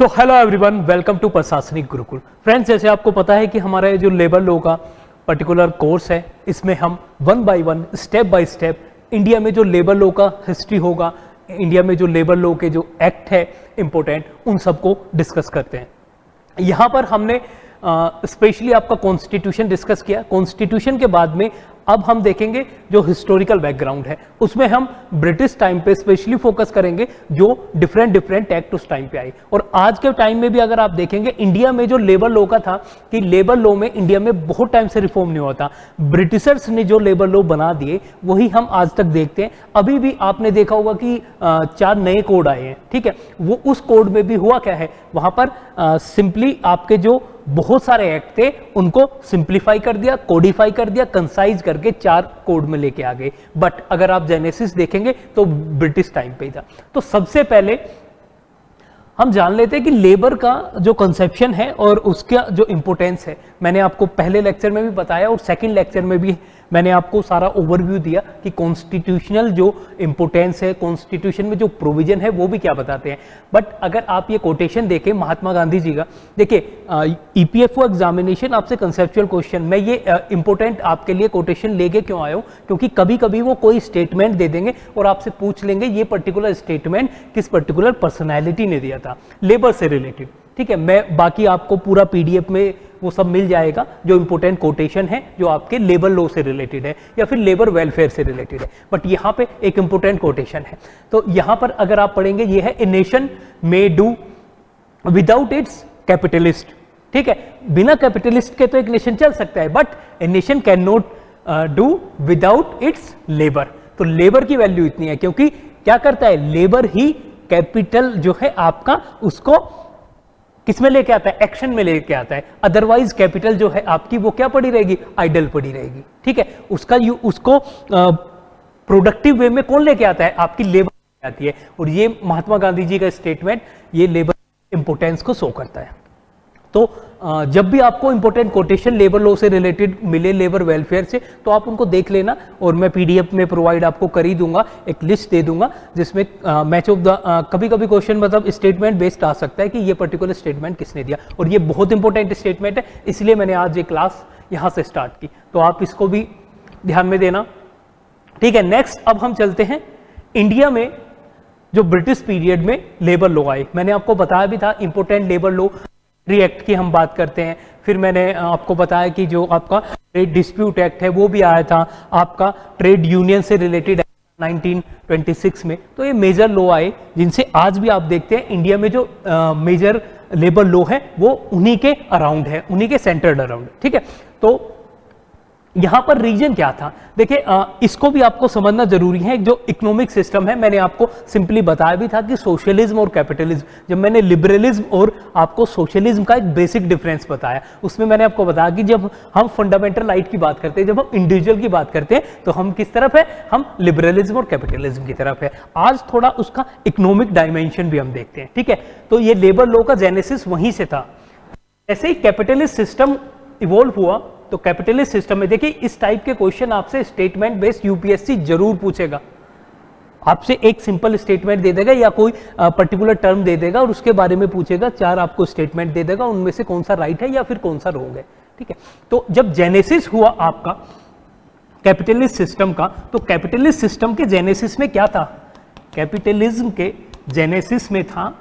So hello everyone, welcome to Prashasnik Gurukul. Friends, जैसे आपको पता है कि हमारा ये जो लेबर लॉ का पर्टिकुलर कोर्स है, इसमें हम one by one, step by step India में जो लेबर लॉ का हिस्ट्री होगा, इंडिया में जो लेबर लॉ के जो एक्ट है इंपॉर्टेंट, उन सबको डिस्कस करते हैं। यहाँ पर हमने स्पेशली आपका कॉन्स्टिट्यूशन डिस्कस किया। कॉन्स्टिट्यूशन के बाद में अब हम देखेंगे जो हिस्टोरिकल बैकग्राउंड है, उसमें हम ब्रिटिश टाइम पे स्पेशली फोकस करेंगे, जो डिफरेंट एक्ट उस टाइम पे आए। और आज के टाइम में भी अगर आप देखेंगे, इंडिया में जो लेबर लॉ का था कि लेबर लॉ में इंडिया में बहुत टाइम से रिफॉर्म नहीं हुआ था। ब्रिटिशर्स ने जो लेबर लॉ बना दिए वही हम आज तक देखते हैं। अभी भी आपने देखा होगा कि 4 नए कोड आए हैं, ठीक है। वो उस कोड में भी हुआ क्या है, वहां पर सिंपली आपके जो बहुत सारे एक्ट थे उनको सिंप्लीफाई कर दिया, कोडिफाई कर दिया, कंसाइज करके 4 कोड में लेके आ गए। बट अगर आप जेनेसिस देखेंगे तो ब्रिटिश टाइम पे ही था। तो सबसे पहले हम जान लेते हैं कि लेबर का जो कंसेप्शन है और उसका जो इंपोर्टेंस है। मैंने आपको पहले लेक्चर में भी बताया और सेकंड लेक्चर में भी मैंने आपको सारा ओवरव्यू दिया कि कॉन्स्टिट्यूशनल जो इंपोर्टेंस है, कॉन्स्टिट्यूशन में जो प्रोविजन है वो भी क्या बताते हैं। बट अगर आप ये कोटेशन देखें महात्मा गांधी जी का, देखिए ईपीएफओ एग्जामिनेशन आपसे कंसेप्चुअल क्वेश्चन, मैं ये इंपोर्टेंट आपके लिए कोटेशन लेके क्यों आया हूँ, क्योंकि कभी कभी वो कोई स्टेटमेंट दे देंगे और आपसे पूछ लेंगे ये पर्टिकुलर स्टेटमेंट किस पर्टिकुलर पर्सनैलिटी ने दिया था लेबर से रिलेटेड, ठीक है। मैं बाकी आपको पूरा पीडीएफ में वो सब मिल जाएगा, जो इंपोर्टेंट कोटेशन है जो आपके लेबर लॉ से रिलेटेड है या फिर लेबर वेलफेयर से रिलेटेड है। बट यहाँ पे एक इंपोर्टेंट कोटेशन है, तो यहाँ पर अगर आप पढ़ेंगे ये है, a nation may do without its capitalist, ठीक है। बिना कैपिटलिस्ट के तो एक नेशन चल सकता है, but a nation can not do without its labour. तो लेबर की वैल्यू इतनी है क्योंकि क्या करता है, लेबर ही कैपिटल जो है आपका उसको किसमें लेके आता है, एक्शन में लेके आता है। अदरवाइज कैपिटल जो है आपकी वो क्या पड़ी रहेगी, आइडल पड़ी रहेगी, ठीक है। उसको प्रोडक्टिव वे में कौन लेके आता है, आपकी लेबर आती है। और ये महात्मा गांधी जी का स्टेटमेंट ये लेबर इंपोर्टेंस को शो करता है। तो जब भी आपको इंपोर्टेंट कोटेशन लेबर लॉ से रिलेटेड मिले, लेबर वेलफेयर से, तो आप उनको देख लेना और मैं पीडीएफ में प्रोवाइड आपको कर ही दूंगा, एक लिस्ट दे दूंगा जिसमें मैच ऑफ द कभी कभी क्वेश्चन मतलब स्टेटमेंट बेस्ड आ सकता है कि ये पर्टिकुलर स्टेटमेंट किसने दिया, और ये बहुत इंपॉर्टेंट स्टेटमेंट है, इसलिए मैंने आज ये क्लास यहाँ से स्टार्ट की। तो आप इसको भी ध्यान में देना, ठीक है। नेक्स्ट अब हम चलते हैं इंडिया में जो ब्रिटिश पीरियड में लेबर लॉ आए। मैंने आपको बताया भी था इंपोर्टेंट लेबर लॉ एक्ट की हम बात करते हैं। फिर मैंने आपको बताया कि जो आपका ट्रेड डिस्प्यूट एक्ट है वो भी आया था, आपका ट्रेड यूनियन से रिलेटेड 1926 में। तो ये मेजर लॉ आए जिनसे आज भी आप देखते हैं इंडिया में जो मेजर लेबर लॉ है वो उन्हीं के अराउंड है, उन्हीं के सेंटर्ड अराउंड, ठीक है। तो यहां पर रीजन क्या था, देखिए इसको भी आपको समझना जरूरी है। जो इकोनॉमिक सिस्टम है, मैंने आपको सिंपली बताया भी था कि सोशलिज्म और कैपिटलिज्म, जब मैंने लिबरलिज्म और आपको सोशलिज्म का एक बेसिक डिफरेंस बताया, उसमें मैंने आपको बताया कि जब हम फंडामेंटल राइट की बात करते हैं, जब हम इंडिविजुअल की बात करते हैं, तो हम किस तरफ है, हम लिबरलिज्म और कैपिटलिज्म की तरफ है। आज थोड़ा उसका इकोनॉमिक डायमेंशन भी हम देखते हैं, ठीक है। तो ये लेबर लॉ का जेनेसिस वहीं से था। ऐसे ही कैपिटलिस्ट सिस्टम इवॉल्व हुआ, तो कैपिटलिस्ट सिस्टम में देखिए इस टाइप के क्वेश्चन आपसे स्टेटमेंट बेस्ड यूपीएससी जरूर पूछेगा। आपसे एक सिंपल स्टेटमेंट दे देगा या कोई पर्टिकुलर टर्म दे देगा और उसके बारे में पूछेगा, 4 आपको स्टेटमेंट दे देगा, उनमें से कौन सा राइट है या फिर कौन सा रॉन्ग है, ठीक है। तो जब जेनेसिस हुआ आपका कैपिटलिस्ट सिस्टम का, तो कैपिटलिस्ट सिस्टम के जेनेसिस में क्या था, कैपिटलिज्म के जेनेसिस में था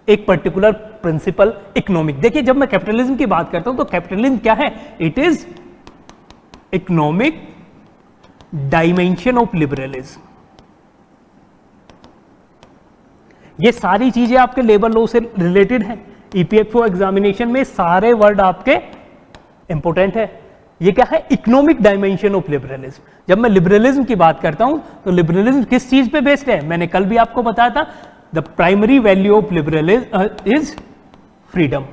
एक पर्टिकुलर प्रिंसिपल इकोनॉमिक। देखिए जब मैं कैपिटलिज्म की बात करता हूं तो कैपिटलिज्म क्या है, it is economic dimension of liberalism. ये सारी चीजें आपके लेबर लॉ से रिलेटेड हैं। ईपीएफओ एग्जामिनेशन में सारे वर्ड आपके इंपोर्टेंट है। ये क्या है, इकोनॉमिक डायमेंशन ऑफ लिबरलिज्म। जब मैं लिबरलिज्म की बात करता हूं तो लिबरलिज्म किस चीज पे बेस्ड है, मैंने कल भी आपको बताया था, the primary value of liberalism is freedom.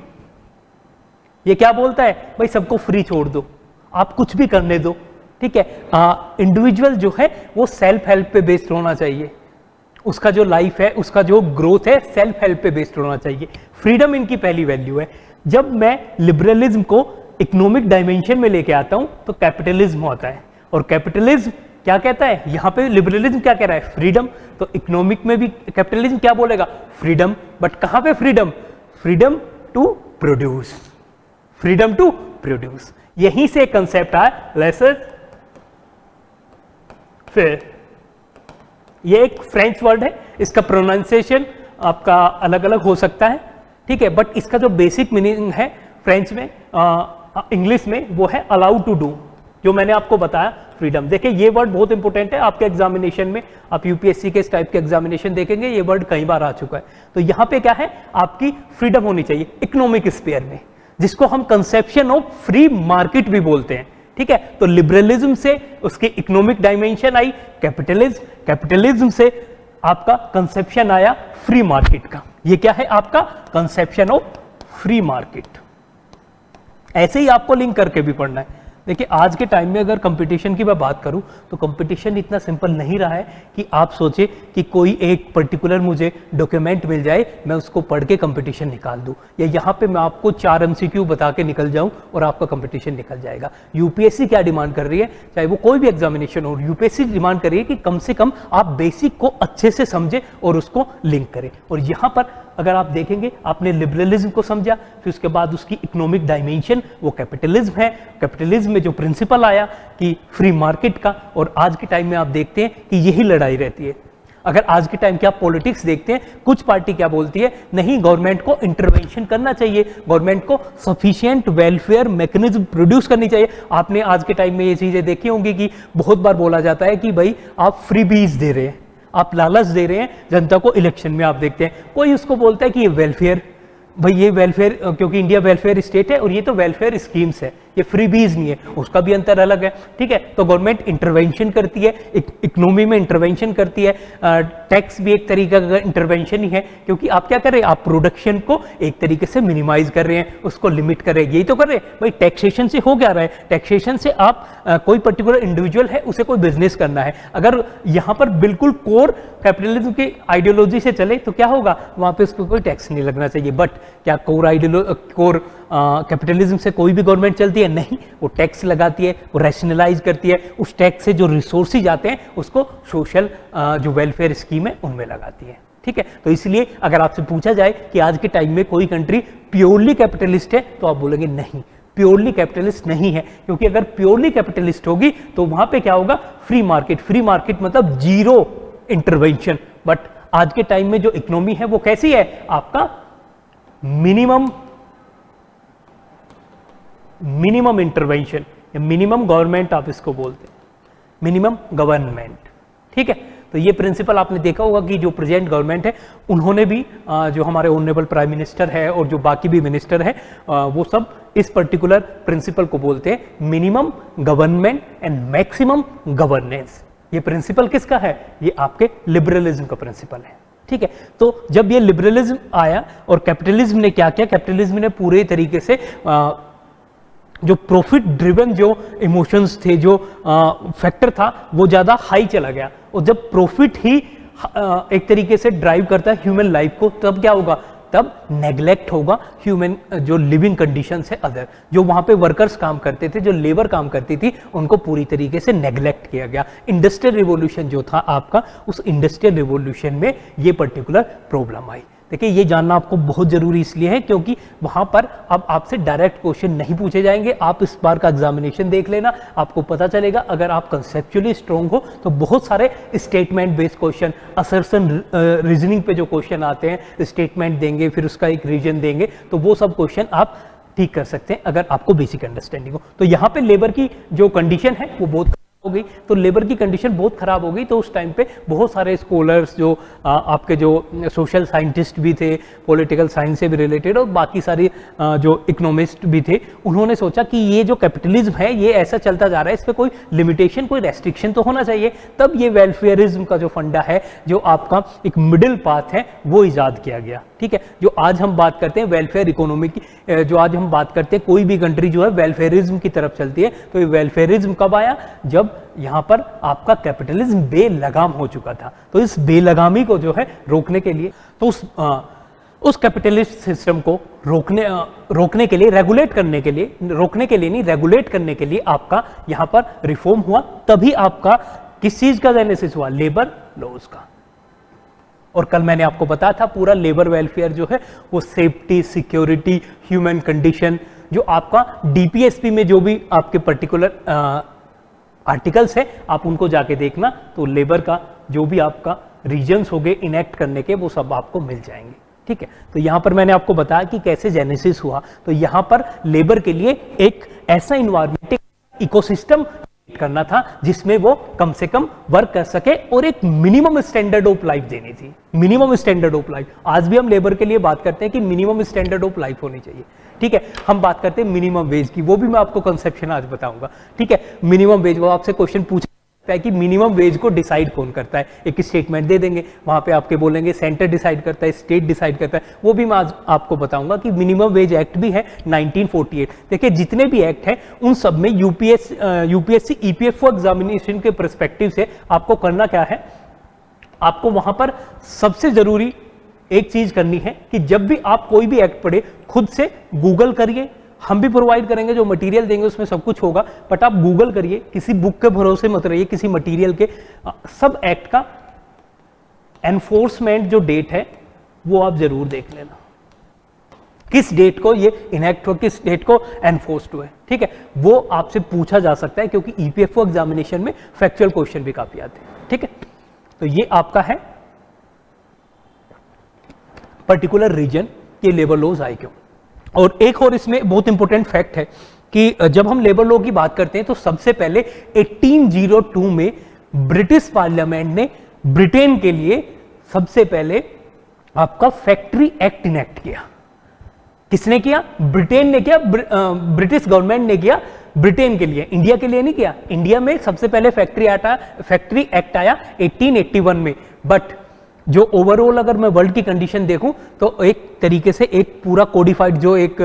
ये क्या बोलता है, भाई सबको फ्री छोड़ दो, आप कुछ भी करने दो, ठीक है। इंडिविजुअल जो है वो सेल्फ हेल्प पे बेस्ड होना चाहिए, उसका जो लाइफ है, उसका जो ग्रोथ है सेल्फ हेल्प पे बेस्ड होना चाहिए। फ्रीडम इनकी पहली वैल्यू है। जब मैं लिबरलिज्म को इकोनॉमिक डायमेंशन में लेके आता हूं तो कैपिटलिज्म होता है, और कैपिटलिज्म क्या कहता है यहाँ पे लिबरलिज्म क्या कह रहा है, फ्रीडम। तो इकोनॉमिक में भी कैपिटलिज्म क्या बोलेगा, फ्रीडम। बट कहां पे freedom, freedom to produce, freedom to produce. यहीं से कंसेप्ट आया लेसर फेयर। ये एक फ्रेंच वर्ड है, इसका प्रोनाउंसिएशन आपका अलग अलग हो सकता है, ठीक है, बट इसका जो बेसिक मीनिंग है फ्रेंच में, इंग्लिश में, वो है अलाउड टू डू, जो मैंने आपको बताया फ्रीडम। देखिए ये वर्ड बहुत इंपॉर्टेंट है आपके एग्जामिनेशन में, आप यूपीएससी के इस टाइप के एग्जामिनेशन देखेंगे, ये वर्ड कई बार आ चुका है। तो यहाँ पे क्या है, आपकी फ्रीडम होनी चाहिए इकोनॉमिक स्फीयर में, जिसको हम कंसेप्शन ऑफ फ्री मार्केट भी बोलते हैं, ठीक है। तो लिबरलिज्म से उसकी इकोनॉमिक डायमेंशन आई कैपिटलिज्म, कैपिटलिज्म से आपका कंसेप्शन आया फ्री मार्केट का। ये क्या है आपका कंसेप्शन ऑफ फ्री मार्केट। ऐसे ही आपको लिंक करके भी पढ़ना है। देखिए आज के टाइम में अगर कंपटीशन की मैं बात करूं तो कंपटीशन इतना सिंपल नहीं रहा है कि आप सोचे कि कोई एक पर्टिकुलर मुझे डॉक्यूमेंट मिल जाए, मैं उसको पढ़ के कंपटीशन निकाल दूं, या यहाँ पे मैं आपको 4 MCQ बता के निकल जाऊं और आपका कंपटीशन निकल जाएगा। यूपीएससी क्या डिमांड कर रही है, चाहे वो कोई भी एग्जामिनेशन हो, यूपीएससी डिमांड कर रही है कि कम से कम आप बेसिक को अच्छे से समझे और उसको लिंक करें। और यहाँ पर अगर आप देखेंगे, आपने लिबरलिज्म को समझा, फिर उसके बाद उसकी इकोनॉमिक डायमेंशन वो कैपिटलिज्म है। कैपिटलिज्म में जो प्रिंसिपल आया कि फ्री मार्केट का, और आज के टाइम में आप देखते हैं कि यही लड़ाई रहती है। अगर आज के टाइम के आप पॉलिटिक्स देखते हैं, कुछ पार्टी क्या बोलती है, नहीं गवर्नमेंट को इंटरवेंशन करना चाहिए, गवर्नमेंट को सफिशिएंट वेलफेयर मैकेनिज्म प्रोड्यूस करनी चाहिए। आपने आज के टाइम में ये चीजें देखी होंगी कि बहुत बार बोला जाता है कि भाई आप फ्री बीज दे रहे हैं, आप लालच दे रहे हैं जनता को। इलेक्शन में आप देखते हैं कोई उसको बोलता है कि ये वेलफेयर, भाई ये वेलफेयर, क्योंकि इंडिया वेलफेयर स्टेट है और ये तो वेलफेयर स्कीम्स है, ये फ्री बीज नहीं है, उसका भी अंतर अलग है, ठीक है। तो गवर्नमेंट इंटरवेंशन करती है, इकोनॉमी में इंटरवेंशन करती है, टैक्स भी एक तरीका का इंटरवेंशन ही है, क्योंकि आप क्या कर रहे हैं, आप प्रोडक्शन को एक तरीके से मिनिमाइज कर रहे हैं, उसको लिमिट कर रहे हैं, यही तो कर रहे हैं। भाई टैक्सेशन से हो क्या रहा है, टैक्सेशन से आप कोई पर्टिकुलर इंडिविजुअल है, उसे कोई बिजनेस करना है, अगर यहाँ पर बिल्कुल कोर कैपिटलिज्म की आइडियोलॉजी से चले तो क्या होगा, वहां पे उसको कोई टैक्स नहीं लगना चाहिए। बट क्या कोर कैपिटलिज्म से कोई भी गवर्नमेंट चलती है, नहीं, वो टैक्स लगाती है, वो रैशनलाइज करती है, उस टैक्स से जो रिसोर्सेज आते हैं उसको सोशल जो वेलफेयर स्कीम है उनमें लगाती है, ठीक है। तो इसलिए अगर आपसे पूछा जाए कि आज के टाइम में कोई कंट्री प्योरली कैपिटलिस्ट है, तो आप बोलेंगे नहीं, प्योरली कैपिटलिस्ट नहीं है, क्योंकि अगर प्योरली कैपिटलिस्ट होगी तो वहां पे क्या होगा, फ्री मार्केट। फ्री मार्केट मतलब जीरो इंटरवेंशन। बट आज के टाइम में जो इकोनॉमी है वो कैसी है, आपका मिनिमम इंटरवेंशन या मिनिमम गवर्नमेंट आप इसको बोलते हैं, मिनिमम गवर्नमेंट, ठीक है। तो ये प्रिंसिपल आपने देखा होगा कि जो प्रेजेंट गवर्नमेंट है उन्होंने भी जो हमारे ऑनरेबल प्राइम मिनिस्टर है और जो बाकी भी मिनिस्टर है वो सब इस पर्टिकुलर प्रिंसिपल को बोलते हैं minimum government and maximum governance. ये प्रिंसिपल किसका है, ये आपके लिबरलिज्म का प्रिंसिपल है, ठीक है। तो जब ये लिबरलिज्म आया और कैपिटलिज्म ने क्या किया, कैपिटलिज्म ने पूरे तरीके से जो प्रॉफिट ड्रिवन जो इमोशंस थे, जो फैक्टर था, वो ज़्यादा हाई चला गया। और जब प्रॉफिट ही एक तरीके से ड्राइव करता है ह्यूमन लाइफ को, तब क्या होगा, तब नेग्लेक्ट होगा ह्यूमन जो लिविंग कंडीशंस है अदर, जो वहाँ पे वर्कर्स काम करते थे, जो लेबर काम करती थी, उनको पूरी तरीके से नेग्लेक्ट किया गया। इंडस्ट्रियल रिवॉल्यूशन जो था आपका, उस इंडस्ट्रियल रिवॉल्यूशन में ये पर्टिकुलर प्रॉब्लम आई। देखिए ये जानना आपको बहुत जरूरी इसलिए है क्योंकि वहां पर अब आपसे डायरेक्ट क्वेश्चन नहीं पूछे जाएंगे। आप इस बार का एग्जामिनेशन देख लेना, आपको पता चलेगा। अगर आप कंसेप्चुअली स्ट्रॉन्ग हो तो बहुत सारे statement based question, assertion reasoning पे जो क्वेश्चन आते हैं, स्टेटमेंट देंगे फिर उसका एक रीजन देंगे, तो वो सब क्वेश्चन आप ठीक कर सकते हैं अगर आपको बेसिक अंडरस्टैंडिंग हो। तो यहाँ पे लेबर की जो कंडीशन है वो बहुत हो गई, तो लेबर की कंडीशन बहुत खराब हो गई। तो उस टाइम पे बहुत सारे स्कॉलर्स जो आपके जो सोशल साइंटिस्ट भी थे, पॉलिटिकल साइंस से भी रिलेटेड, और बाकी सारे जो इकोनॉमिस्ट भी थे, उन्होंने सोचा कि ये जो कैपिटलिज्म है ये ऐसा चलता जा रहा है, इस पर कोई लिमिटेशन, कोई रेस्ट्रिक्शन तो होना चाहिए। तब ये वेलफेयरिज्म का जो फंडा है, जो आपका एक मिडिल पाथ है, वो ईजाद किया गया, ठीक है। जो आज हम बात करते हैं वेलफेयर इकोनॉमी की, जो आज हम बात करते हैं, कोई भी कंट्री जो है वेलफेयरिज्म की तरफ चलती है, तो ये वेलफेयरिज्म कब आया, जब यहां पर आपका कैपिटलिज्म बेलगाम हो चुका था। तो इस बेलगामी को जो है रोकने के लिए, तो उस कैपिटलिस्ट सिस्टम को रोकने के लिए, रेगुलेट करने के लिए, रोकने के लिए नहीं, रेगुलेट करने के लिए आपका यहां पर रिफॉर्म हुआ। तभी आपका किस चीज का जेनेसिस हुआ? लेबर लॉज का। और कल मैंने आपको बताया था पूरा लेबर वेलफेयर जो है वो सेफ्टी, सिक्योरिटी, ह्यूमन कंडीशन, जो आपका डीपीएसपी में जो भी आपके पर्टिकुलर आर्टिकल्स है आप उनको जाके देखना, तो लेबर का जो भी आपका रीजन्स हो गए इनेक्ट करने के वो सब आपको मिल जाएंगे। ठीक है, तो यहां पर मैंने आपको बताया कि कैसे जेनेसिस हुआ। तो यहां पर लेबर के लिए एक ऐसा इन्वायरमेंट, इकोसिस्टम करना था जिसमें वो कम से कम वर्क कर सके और एक मिनिमम स्टैंडर्ड ऑफ लाइफ देनी थी। मिनिमम स्टैंडर्ड ऑफ लाइफ, आज भी हम लेबर के लिए बात करते हैं कि मिनिमम स्टैंडर्ड ऑफ लाइफ होनी चाहिए। ठीक है, हम बात करते हैं मिनिमम वेज की, वो भी मैं आपको कंसेप्शन आज बताऊंगा। ठीक है, मिनिमम वेज, वो आपसे क्वेश्चन पूछ है कि मिनिमम वेज को डिसाइड कौन करता है। एक स्टेटमेंट दे देंगे, वहां पे आपके बोलेंगे सेंटर डिसाइड करता है, स्टेट डिसाइड करता है, वो भी मैं आज आपको बताऊंगा कि मिनिमम वेज एक्ट भी है 1948। देखिए जितने भी एक्ट हैं उन सब में यूपीएससी ईपीएफओ एग्जामिनेशन के पर्सपेक्टिव से आपको करना क्या है, आपको वहां पर सबसे जरूरी एक चीज करनी है कि जब भी आप कोई भी एक्ट पढ़े खुद से गूगल करिए। हम भी प्रोवाइड करेंगे, जो मटेरियल देंगे उसमें सब कुछ होगा, बट आप गूगल करिए, किसी बुक के भरोसे मत रहिए, किसी मटेरियल के। सब एक्ट का एनफोर्समेंट जो डेट है वो आप जरूर देख लेना, किस डेट को ये इनेक्ट हो, किस डेट को एनफोर्स्ड हुआ है। ठीक है, वो आपसे पूछा जा सकता है क्योंकि ईपीएफओ एग्जामिनेशन में फैक्चुअल क्वेश्चन भी काफी आते हैं। ठीक है, तो ये आपका है पर्टिकुलर रीजन के लेबर लॉज आए क्यों। और एक और इसमें बहुत इंपॉर्टेंट फैक्ट है कि जब हम लेबर लॉ की बात करते हैं तो सबसे पहले 1802 में ब्रिटिश पार्लियामेंट ने ब्रिटेन के लिए सबसे पहले आपका फैक्ट्री एक्ट इनेक्ट किया। किसने किया? ब्रिटेन ने किया, ब्रिटिश गवर्नमेंट ने किया ब्रिटेन के लिए, इंडिया के लिए नहीं किया। इंडिया में सबसे पहले फैक्ट्री एक्ट आया 1881 में, बट जो ओवरऑल अगर मैं वर्ल्ड की कंडीशन देखूं तो एक तरीके से एक पूरा कोडिफाइड जो एक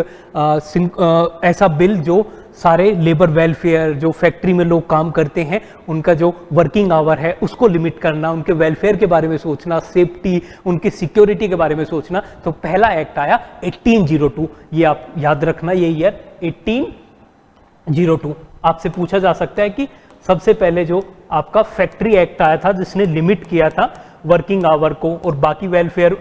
ऐसा बिल जो सारे लेबर वेलफेयर, जो फैक्ट्री में लोग काम करते हैं उनका जो वर्किंग आवर है उसको लिमिट करना, उनके वेलफेयर के बारे में सोचना, सेफ्टी, उनकी सिक्योरिटी के बारे में सोचना, तो पहला एक्ट आया 1802। ये आप याद रखना, ये ईयर 1802। आपसे पूछा जा सकता है कि सबसे पहले जो आपका फैक्ट्री एक्ट आया था जिसने लिमिट किया था वर्किंग आवर को और बाकी वेलफेयर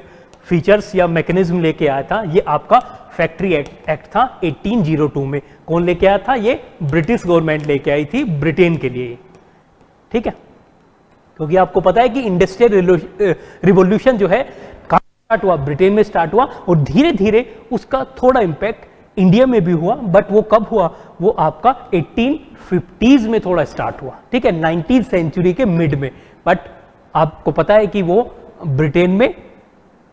फीचर्स या मैकेनिज्म लेके आया था, ये आपका फैक्ट्री एक्ट था 1802 में। कौन लेके आया था? ये ब्रिटिश गवर्नमेंट लेके आई थी ब्रिटेन के लिए। ठीक है, क्योंकि आपको पता है कि इंडस्ट्रियल रिवॉल्यूशन जो है कहाँ स्टार्ट हुआ? ब्रिटेन में स्टार्ट हुआ और धीरे धीरे उसका थोड़ा इंपैक्ट इंडिया में भी हुआ, बट वो कब हुआ? वो आपका 1850s में थोड़ा स्टार्ट हुआ। ठीक है, 19th सेंचुरी के मिड में, बट आपको पता है कि वो ब्रिटेन में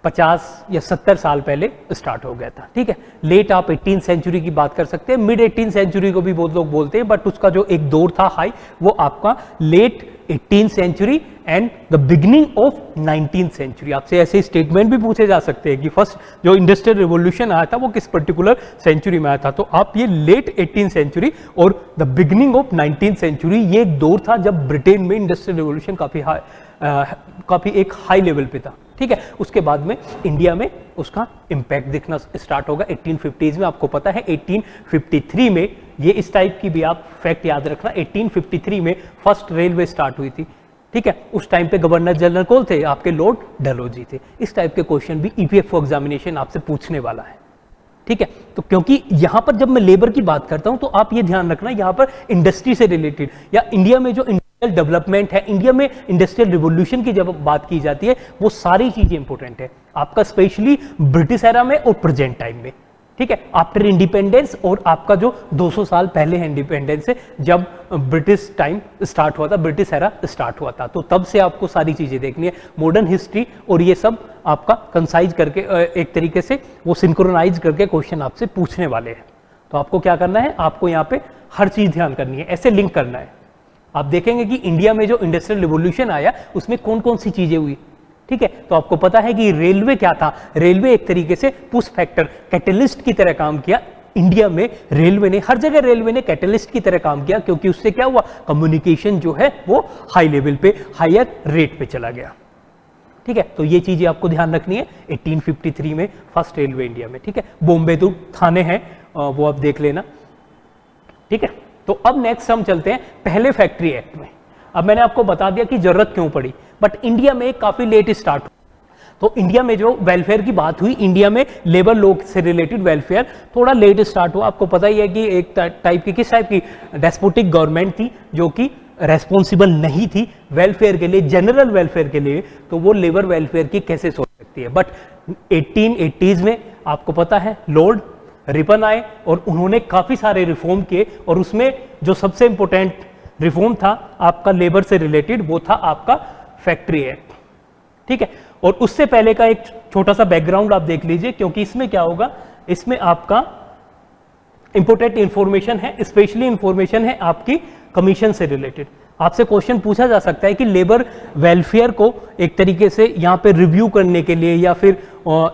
50 या 70 साल पहले स्टार्ट हो गया था। ठीक है, लेट आप 18th सेंचुरी की बात कर सकते हैं, मिड 18th सेंचुरी को भी बहुत लोग बोलते हैं, बट उसका जो एक दौर था हाई वो आपका late 18th century and the beginning of 19th century. आपसे ऐसे स्टेटमेंट भी पूछे जा सकते हैं कि फर्स्ट जो इंडस्ट्रियल रिवॉल्यूशन आया था वो किस पर्टिकुलर सेंचुरी में आया था, तो आप ये लेट 18th सेंचुरी और the beginning of 19th century, ये एक दौर था जब ब्रिटेन में इंडस्ट्रियल रिवॉल्यूशन काफी एक हाई लेवल पे था। ठीक है, उसके बाद में इंडिया में उसका इंपैक्ट दिखना स्टार्ट होगा 1850s में। आपको पता है 1853 में, ये इस टाइप की भी आप फैक्ट याद रखना, 1853 में फर्स्ट रेलवे स्टार्ट हुई थी। ठीक है, उस टाइम पे गवर्नर जनरल कौन थे? आपके लॉर्ड डलहौजी थे। इस टाइप के क्वेश्चन भी ईपीएफओ एग्जामिनेशन आपसे पूछने वाला है। ठीक है, तो क्योंकि यहां पर जब मैं लेबर की बात करता हूं तो आप ये ध्यान रखना, यहां पर इंडस्ट्री से रिलेटेड या इंडिया में जो इंडस्ट्रियल डेवलपमेंट है, इंडिया में इंडस्ट्रियल रिवॉल्यूशन की जब बात की जाती है वो सारी चीजें इंपॉर्टेंट है आपका, स्पेशली ब्रिटिश एरा में और प्रेजेंट टाइम में। ठीक है, आफ्टर इंडिपेंडेंस और आपका जो 200 साल पहले है इंडिपेंडेंस से, जब ब्रिटिश टाइम स्टार्ट हुआ था, ब्रिटिश एरा स्टार्ट हुआ था, तो तब से आपको सारी चीजें देखनी है, मॉडर्न हिस्ट्री, और ये सब आपका कंसाइज करके एक तरीके से वो सिंक्रोनाइज करके क्वेश्चन आपसे पूछने वाले हैं। तो आपको क्या करना है? आपको यहाँ पे हर चीज ध्यान करनी है, ऐसे लिंक करना है। आप देखेंगे कि इंडिया में जो इंडस्ट्रियल रिवॉल्यूशन आया उसमें कौन कौन सी चीजें हुई। ठीक है, तो आपको पता है कि रेलवे क्या था? रेलवे एक तरीके से पुश फैक्टर, कैटलिस्ट की तरह काम किया। इंडिया में रेलवे ने, हर जगह रेलवे ने कैटलिस्ट की तरह काम किया, क्योंकि उससे क्या हुआ? कम्युनिकेशन जो है वो हाई लेवल पे, हायर रेट पे चला गया। ठीक है, तो ये चीजें आपको ध्यान रखनी है। 1853 में फर्स्ट रेलवे इंडिया में। ठीक है, बॉम्बे तो थाने हैं, वो आप देख लेना। ठीक है, तो अब नेक्स्ट हम चलते हैं पहले फैक्ट्री एक्ट में। अब मैंने आपको बता दिया कि जरूरत क्यों पड़ी, बट इंडिया में काफी लेट स्टार्ट हुआ। तो इंडिया में जो वेलफेयर की बात हुई, इंडिया में लेबर लॉ से रिलेटेड वेलफेयर थोड़ा लेट स्टार्ट हुआ। आपको पता ही है कि एक टाइप की, किस टाइप की, डेस्पोटिक गवर्नमेंट थी जो कि रेस्पॉन्सिबल नहीं थी वेलफेयर के लिए, जनरल वेलफेयर के लिए, तो वो लेबर वेलफेयर की कैसे सोच सकती है। बट 1880s में आपको पता है लॉर्ड रिपन आए और उन्होंने काफी सारे रिफॉर्म किए, और उसमें जो सबसे इंपॉर्टेंट रिफॉर्म था आपका लेबर से रिलेटेड, वो था आपका फैक्ट्री एक्ट। ठीक है, और उससे पहले का एक छोटा सा बैकग्राउंड आप देख लीजिए, क्योंकि इसमें क्या होगा, इसमें आपका इंपॉर्टेंट इंफॉर्मेशन है, स्पेशली इंफॉर्मेशन है आपकी कमीशन से रिलेटेड। आपसे क्वेश्चन पूछा जा सकता है कि लेबर वेलफेयर को एक तरीके से यहाँ पे रिव्यू करने के लिए या फिर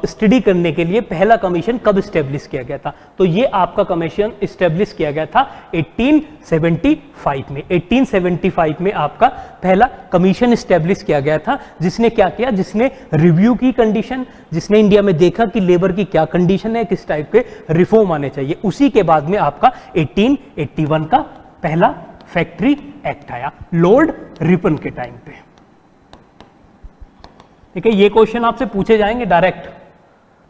स्टडी करने के लिए पहला कमीशन कब स्टेब्लिश किया गया था। तो ये आपका कमीशन स्टेब्लिश किया गया था 1875 में। 1875 में आपका पहला कमीशन स्टेब्लिश किया गया था, जिसने क्या किया, जिसने रिव्यू की कंडीशन, जिसने इंडिया में देखा कि लेबर की क्या कंडीशन है, किस टाइप के रिफॉर्म आने चाहिए। उसी के बाद में आपका 1881 का पहला फैक्ट्री एक्ट आया लॉर्ड रिपन के टाइम पे। ठीक है, ये क्वेश्चन आपसे पूछे जाएंगे, डायरेक्ट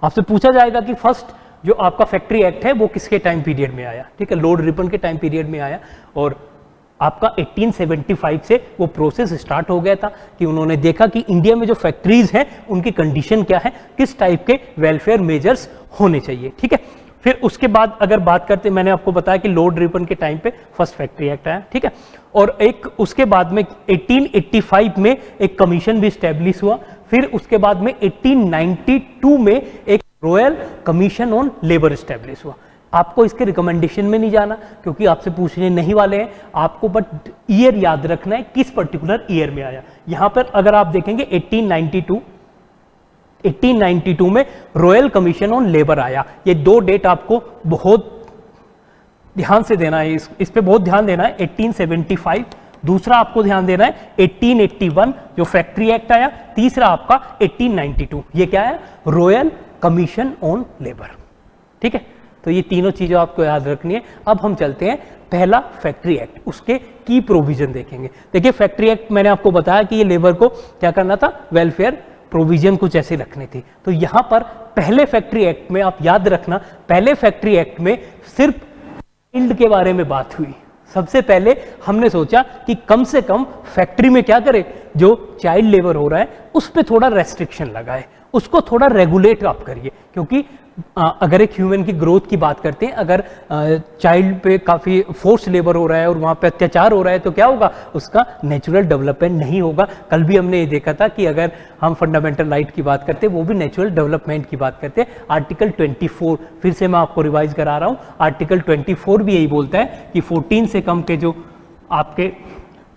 आपसे पूछा जाएगा कि फर्स्ट जो आपका फैक्ट्री एक्ट है वो किसके टाइम पीरियड में आया। ठीक है, लॉर्ड रिपन के टाइम पीरियड में आया, और आपका 1875 से वो प्रोसेस स्टार्ट हो गया था कि उन्होंने देखा कि इंडिया में जो फैक्ट्रीज हैं उनकी कंडीशन क्या है, किस टाइप के वेलफेयर मेजर्स होने चाहिए। ठीक है, फिर उसके बाद अगर बात करते, मैंने आपको बताया कि लॉर्ड रिपन के टाइम पे फर्स्ट फैक्ट्री एक्ट आया। ठीक है, और एक उसके बाद में 1885 में एक कमीशन भी स्टैब्लिश हुआ। फिर उसके बाद में 1892 में एक royal commission on labour establish हुआ। आपको इसके रिकमेंडेशन में नहीं जाना, क्योंकि आपसे पूछने नहीं वाले हैं, आपको बट ईयर याद रखना है किस पर्टिकुलर ईयर में आया। यहां पर अगर आप देखेंगे 1892 में रॉयल कमीशन ऑन लेबर आया। ये दो डेट आपको बहुत ध्यान से देना है, इस पे बहुत ध्यान देना है। 1875, दूसरा आपको ध्यान देना है 1881 जो फैक्ट्री एक्ट आया, तीसरा आपका 1892, ये क्या है, रॉयल कमीशन ऑन लेबर। ठीक है, तो ये तीनों चीजें आपको याद रखनी है। अब हम चलते हैं पहला फैक्ट्री एक्ट, उसके की प्रोविजन देखेंगे। देखिए फैक्ट्री एक्ट मैंने आपको बताया कि ये लेबर को क्या करना था, वेलफेयर प्रोविजन कुछ ऐसे रखने थी। तो यहां पर पहले फैक्ट्री एक्ट में आप याद रखना, पहले फैक्ट्री एक्ट में सिर्फ चाइल्ड के बारे में बात हुई। सबसे पहले हमने सोचा कि कम से कम फैक्ट्री में क्या करे, जो चाइल्ड लेबर हो रहा है उस पर थोड़ा रेस्ट्रिक्शन लगाए, उसको थोड़ा रेगुलेट आप करिए। क्योंकि अगर एक ह्यूमन की ग्रोथ की बात करते हैं, अगर चाइल्ड पे काफ़ी फोर्स लेबर हो रहा है और वहाँ पे अत्याचार हो रहा है, तो क्या होगा, उसका नेचुरल डेवलपमेंट नहीं होगा। कल भी हमने ये देखा था कि अगर हम फंडामेंटल राइट की बात करते हैं, वो भी नेचुरल डेवलपमेंट की बात करते हैं। आर्टिकल 24, फिर से मैं आपको रिवाइज करा रहा हूँ, आर्टिकल 24 भी यही बोलता है कि 14 से कम के जो आपके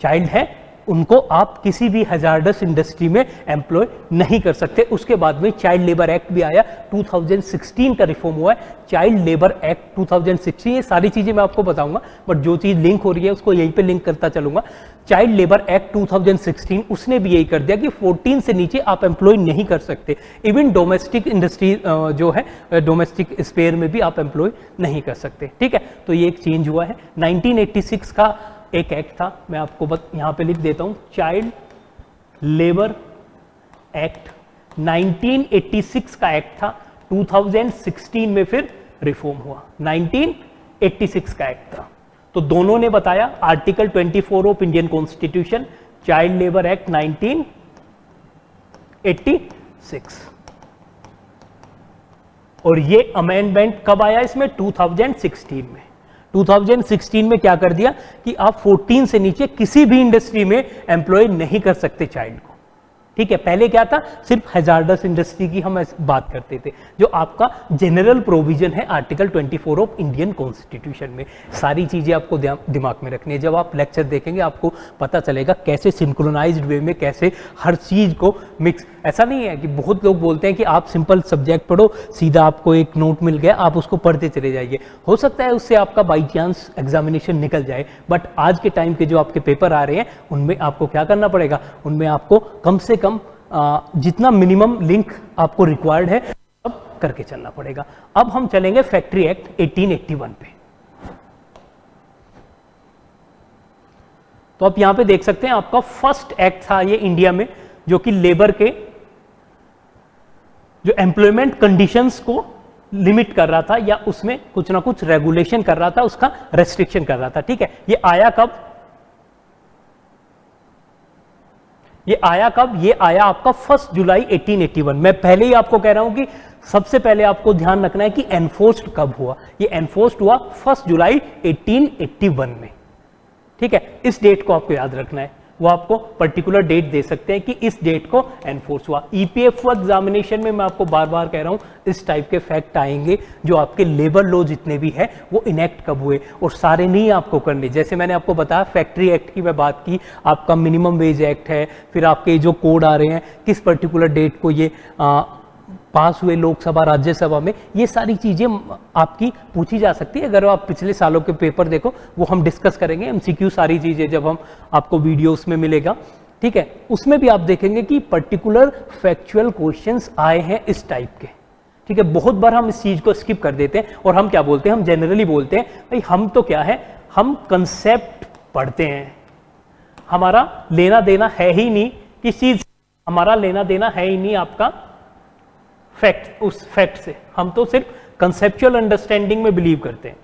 चाइल्ड है उनको आप किसी भी हजार्डस इंडस्ट्री में एम्प्लॉय नहीं कर सकते। उसके बाद में चाइल्ड लेबर एक्ट भी आया, 2016 का रिफॉर्म हुआ है, चाइल्ड लेबर एक्ट 2016। ये सारी चीजें मैं आपको बताऊंगा, बट जो चीज लिंक हो रही है उसको यहीं पे लिंक करता चलूंगा। चाइल्ड लेबर एक्ट 2016 उसने भी यही कर दिया कि 14 से नीचे आप एम्प्लॉय नहीं कर सकते। इवन डोमेस्टिक इंडस्ट्री जो है, डोमेस्टिक स्पेयर में भी आप एम्प्लॉय नहीं कर सकते। ठीक है, तो ये एक चेंज हुआ है। 1986 का एक एक्ट था, मैं आपको यहाँ पे लिख देता हूँ, चाइल्ड लेबर एक्ट 1986 का एक्ट था, 2016 में फिर रिफॉर्म हुआ। 1986 का एक्ट था, तो दोनों ने बताया article 24 of Indian constitution, child labour act 1986, और ये अमेंडमेंट कब आया इसमें, 2016 में। 2016 में क्या कर दिया कि आप 14 से नीचे किसी भी इंडस्ट्री में एम्प्लॉय नहीं कर सकते चाइल्ड को। ठीक है, पहले क्या था, सिर्फ हैजार्डस इंडस्ट्री की हम बात करते थे, जो आपका जनरल प्रोविजन है आर्टिकल 24 ऑफ इंडियन कॉन्स्टिट्यूशन में। सारी चीजें आपको दिमाग में रखनी है। जब आप लेक्चर देखेंगे आपको पता चलेगा कैसे सिंक्रोनाइज्ड वे में कैसे हर चीज को मिक्स। ऐसा नहीं है कि बहुत लोग बोलते हैं कि आप सिंपल सब्जेक्ट पढ़ो, सीधा आपको एक नोट मिल गया, आप उसको पढ़ते चले जाइए। हो सकता है उससे आपका बाई चांस एग्जामिनेशन निकल जाए, बट आज के टाइम के जो आपके पेपर आ रहे हैं उनमें आपको क्या करना पड़ेगा, उनमें आपको कम से कम जितना मिनिमम लिंक आपको रिक्वायर्ड है अब करके चलना पड़ेगा। अब हम चलेंगे फैक्ट्री एक्ट 1881 पे। तो आप यहां पे देख सकते हैं आपका फर्स्ट एक्ट था ये इंडिया में, जो कि लेबर के जो एम्प्लॉयमेंट कंडीशंस को लिमिट कर रहा था या उसमें कुछ ना कुछ रेगुलेशन कर रहा था, उसका रेस्ट्रिक्शन कर रहा था। ठीक है, ये आया कब? ये आया आपका 1 जुलाई 1881। मैं पहले ही आपको कह रहा हूं कि सबसे पहले आपको ध्यान रखना है कि एनफोर्स्ड कब हुआ। ये एनफोर्स्ड हुआ 1 जुलाई 1881 में। ठीक है, इस डेट को आपको याद रखना है। वो आपको पर्टिकुलर डेट दे सकते हैं कि इस डेट को एनफोर्स हुआ। ईपीएफओ एग्जामिनेशन में मैं आपको बार बार कह रहा हूं, इस टाइप के फैक्ट आएंगे जो आपके लेबर लॉ जितने भी है वो इनेक्ट कब हुए, और सारे नहीं आपको करने। जैसे मैंने आपको बताया फैक्ट्री एक्ट की मैं बात की, आपका मिनिमम वेज एक्ट है, फिर आपके जो कोड आ रहे हैं किस पर्टिकुलर डेट को ये पास हुए लोकसभा राज्यसभा में, ये सारी चीजें आपकी पूछी जा सकती है। अगर आप पिछले सालों के पेपर देखो वो हम डिस्कस करेंगे, एमसीक्यू सारी चीजें जब हम आपको वीडियो उसमें मिलेगा। ठीक है, उसमें भी आप देखेंगे कि पर्टिकुलर फैक्चुअल क्वेश्चंस आए हैं इस टाइप के। ठीक है, बहुत बार हम इस चीज को स्किप कर देते हैं और हम क्या बोलते हैं, हम जनरली बोलते हैं भाई हम तो क्या है, हम कंसेप्ट पढ़ते हैं, हमारा लेना देना है ही नहीं किस चीज, हमारा लेना देना है ही नहीं आपका फैक्ट, उस फैक्ट से। हम तो सिर्फ कंसेप्चुअल अंडरस्टैंडिंग में बिलीव करते हैं।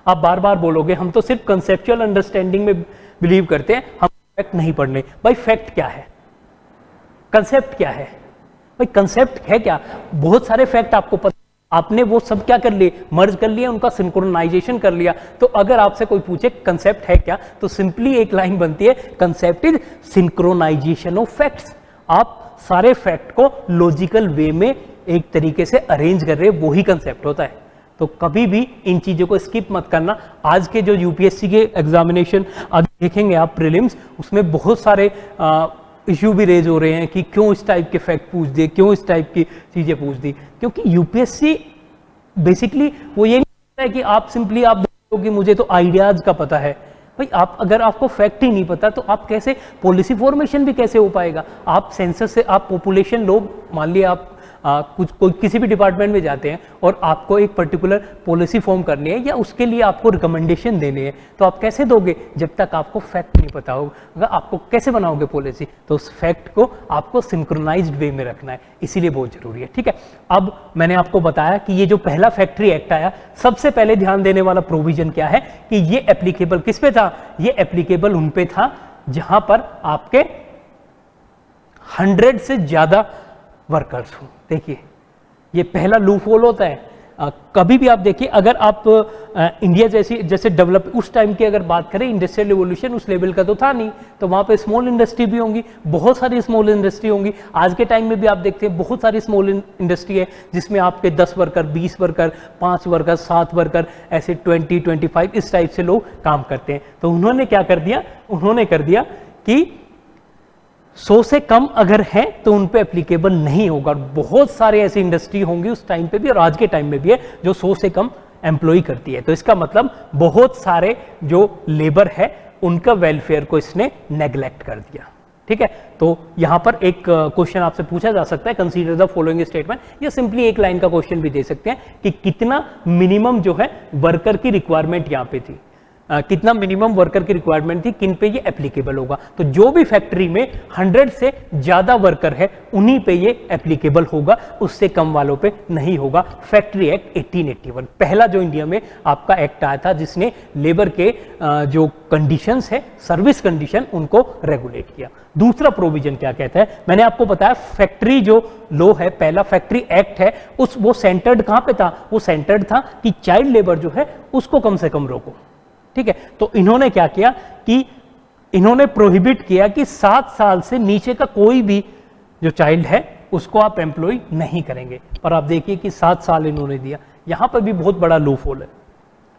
आप बार बार बोलोगे हम तो सिर्फ कंसेप्चुअल अंडरस्टैंडिंग में बिलीव करते हैं, हम फैक्ट नहीं पढ़ने। भाई फैक्ट क्या है, कंसेप्ट क्या है? भाई कंसेप्ट है क्या? बहुत सारे फैक्ट आपको पता, आपने वो सब क्या कर लिए, मर्ज कर लिया, उनका सिंक्रोनाइजेशन कर लिया। तो अगर आपसे कोई पूछे कंसेप्ट है क्या, तो सिंपली एक लाइन बनती है, concept is synchronisation of facts. आप सारे फैक्ट को लॉजिकल वे में एक तरीके से अरेंज कर रहे, वो ही कंसेप्ट होता है। तो कभी भी इन चीजों को स्किप मत करना। आज के जो यूपीएससी के एग्जामिनेशन अब देखेंगे आप प्रीलिम्स, उसमें बहुत सारे इश्यू भी रेज हो रहे हैं कि क्यों इस टाइप के फैक्ट पूछ दिए, क्यों इस टाइप की चीजें पूछ दी। क्योंकि यूपीएससी बेसिकली वो ये नहीं कहता है कि आप सिंपली आप बोलो कि मुझे तो आइडियाज का पता है। भाई आप अगर आपको फैक्ट ही नहीं पता तो आप कैसे पॉलिसी फॉर्मेशन भी कैसे हो पाएगा? आप सेंसस से आप पॉपुलेशन लोग, मान लिया आप कोई किसी भी डिपार्टमेंट में जाते हैं और आपको एक पर्टिकुलर पॉलिसी फॉर्म करनी है या उसके लिए आपको रिकमेंडेशन देनी है, तो आप कैसे दोगे जब तक आपको फैक्ट नहीं पता होगा? आपको कैसे बनाओगे पॉलिसी? तो उस फैक्ट को आपको सिंक्रोनाइज्ड वे में रखना है, इसीलिए बहुत जरूरी है। ठीक है, अब मैंने आपको बताया कि ये जो पहला फैक्ट्री एक्ट आया, सबसे पहले ध्यान देने वाला प्रोविजन क्या है कि ये एप्लीकेबल किस पे था? ये एप्लीकेबल उन पे था जहां पर आपके 100 से ज्यादा वर्कर्स हो। देखिए ये पहला लूप होल होता है। कभी भी आप देखिए, अगर आप इंडिया जैसे डेवलप उस टाइम की अगर बात करें, इंडस्ट्रियल रिवॉल्यूशन उस लेवल का तो था नहीं, तो वहाँ पे स्मॉल इंडस्ट्री भी होंगी, बहुत सारी स्मॉल इंडस्ट्री होंगी। आज के टाइम में भी आप देखते हैं बहुत सारी स्मॉल इंडस्ट्री है जिसमें आपके 10 वर्कर, 20 वर्कर, 5 वर्कर, 7 वर्कर, ऐसे 20, 25 इस टाइप से लोग काम करते हैं। तो उन्होंने क्या कर दिया, उन्होंने कर दिया कि 100 से कम अगर है तो उन पे एप्लीकेबल नहीं होगा। बहुत सारे ऐसी इंडस्ट्री होंगी उस टाइम पे भी और आज के टाइम में भी है जो 100 से कम एम्प्लॉय करती है। तो इसका मतलब बहुत सारे जो लेबर है उनका वेलफेयर को इसने नेग्लेक्ट कर दिया। ठीक है, तो यहां पर एक क्वेश्चन आपसे पूछा जा सकता है, कंसीडर द फॉलोइंग स्टेटमेंट, या सिंपली एक लाइन का क्वेश्चन भी दे सकते हैं कि कितना मिनिमम जो है वर्कर की रिक्वायरमेंट यहां पे थी, कितना मिनिमम वर्कर की रिक्वायरमेंट थी, किन पे ये एप्लीकेबल होगा। तो जो भी फैक्ट्री में 100 से ज्यादा वर्कर है उन्हीं पे ये एप्लीकेबल होगा, उससे कम वालों पे नहीं होगा। फैक्ट्री एक्ट 1881 पहला जो इंडिया में आपका एक्ट आया था जिसने लेबर के जो कंडीशंस है, सर्विस कंडीशन, उनको रेगुलेट किया। दूसरा प्रोविजन क्या कहता है, मैंने आपको बताया फैक्ट्री जो लॉ है, पहला फैक्ट्री एक्ट है, वो सेंटर्ड कहां पे था? वो सेंटर्ड था कि चाइल्ड लेबर जो है उसको कम से कम रोको। ठीक है, तो इन्होंने क्या किया कि इन्होंने प्रोहिबिट किया कि 7 साल से नीचे का कोई भी जो चाइल्ड है उसको आप एम्प्लॉय नहीं करेंगे। पर आप देखिए कि 7 साल इन्होंने दिया, यहां पर भी बहुत बड़ा लूप होल है।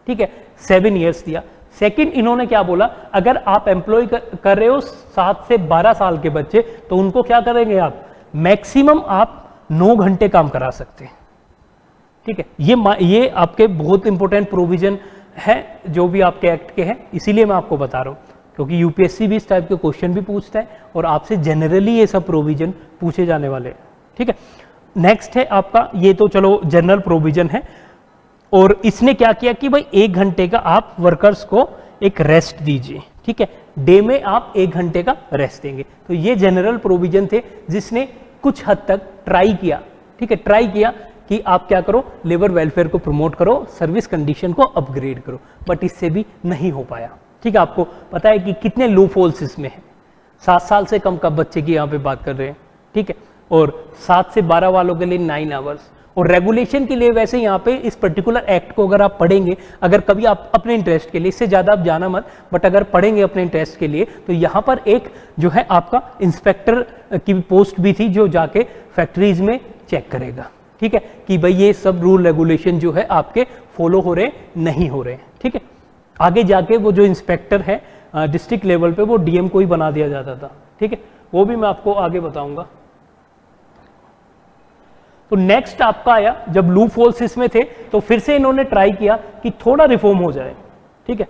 ठीक है, 7 ईयर्स दिया। सेकंड इन्होंने क्या बोला, अगर आप एम्प्लॉय कर रहे हो 7 से 12 साल के बच्चे, तो उनको क्या करेंगे आप, मैक्सिमम आप 9 घंटे काम करा सकते हैं। ठीक है, ये आपके बहुत इंपॉर्टेंट प्रोविजन है जो भी आपके एक्ट के हैं, इसीलिए मैं आपको बता रहा हूं, क्योंकि यूपीएससी भी इस टाइप के क्वेश्चन भी पूछता है और आपसे जनरली ये सब प्रोविजन पूछे जाने वाले हैं। ठीक है, नेक्स्ट है आपका, ये तो चलो जनरल प्रोविजन है, और इसने क्या किया कि भाई 1 घंटे का आप वर्कर्स को एक रेस्ट दीजिए। ठीक है, डे में आप 1 घंटे का रेस्ट देंगे। तो ये जनरल प्रोविजन थे जिसने कुछ हद तक ट्राई किया, ठीक है, ट्राई किया कि आप क्या करो, लेबर वेलफेयर को प्रमोट करो, सर्विस कंडीशन को अपग्रेड करो, बट इससे भी नहीं हो पाया। ठीक है, आपको पता है कि कितने लूप होल्स इसमें हैं। 7 साल से कम का बच्चे की यहाँ पे बात कर रहे हैं, ठीक है, और 7 से 12 वालों के लिए 9 आवर्स। और रेगुलेशन के लिए वैसे यहाँ पे इस पर्टिकुलर एक्ट को अगर आप पढ़ेंगे, अगर कभी आप अपने इंटरेस्ट के लिए, इससे ज़्यादा आप जाना मत, बट अगर पढ़ेंगे अपने इंटरेस्ट के लिए, तो यहाँ पर एक जो है आपका इंस्पेक्टर की पोस्ट भी थी जो जाके फैक्ट्रीज में चेक करेगा, ठीक है, कि भाई ये सब रूल रेगुलेशन जो है आपके फॉलो हो रहे नहीं हो रहे, ठीक है। आगे जाके वो जो इंस्पेक्टर है डिस्ट्रिक्ट लेवल पे, वो डीएम को ही बना दिया जाता था, ठीक है, वो भी मैं आपको आगे बताऊंगा। तो नेक्स्ट आपका आया, जब लूप होल्स इसमें थे तो फिर से इन्होंने ट्राई किया कि थोड़ा रिफॉर्म हो जाए, ठीक है,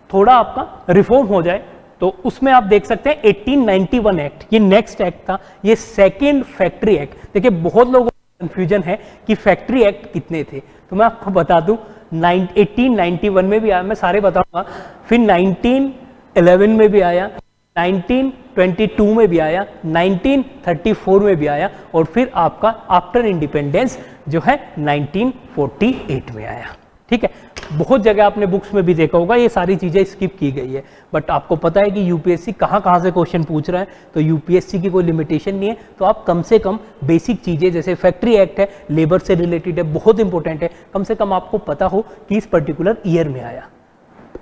थोड़ा आपका रिफॉर्म हो जाए। तो उसमें आप देख सकते हैं 1891 एक्ट, ये नेक्स्ट एक्ट था, ये सेकेंड फैक्ट्री एक्ट। देखिए बहुत लोगों को कंफ्यूजन है कि फैक्ट्री एक्ट कितने थे, तो मैं आपको बता दूं 1891 में भी आया, मैं सारे बताऊंगा, फिर 1911 में भी आया, 1922 में भी आया, 1934 में भी आया, और फिर आपका आफ्टर इंडिपेंडेंस जो है 1948 में आया, ठीक है। बहुत जगह आपने बुक्स में भी देखा होगा, ये सारी चीजें स्किप की गई है, बट आपको पता है कि यूपीएससी कहाँ से क्वेश्चन पूछ रहा है, तो यूपीएससी की कोई लिमिटेशन नहीं है। तो आप कम से कम बेसिक चीजें, जैसे फैक्ट्री एक्ट है, लेबर से रिलेटेड है, बहुत इंपॉर्टेंट है, कम से कम आपको पता हो कि इस पर्टिकुलर ईयर में आया,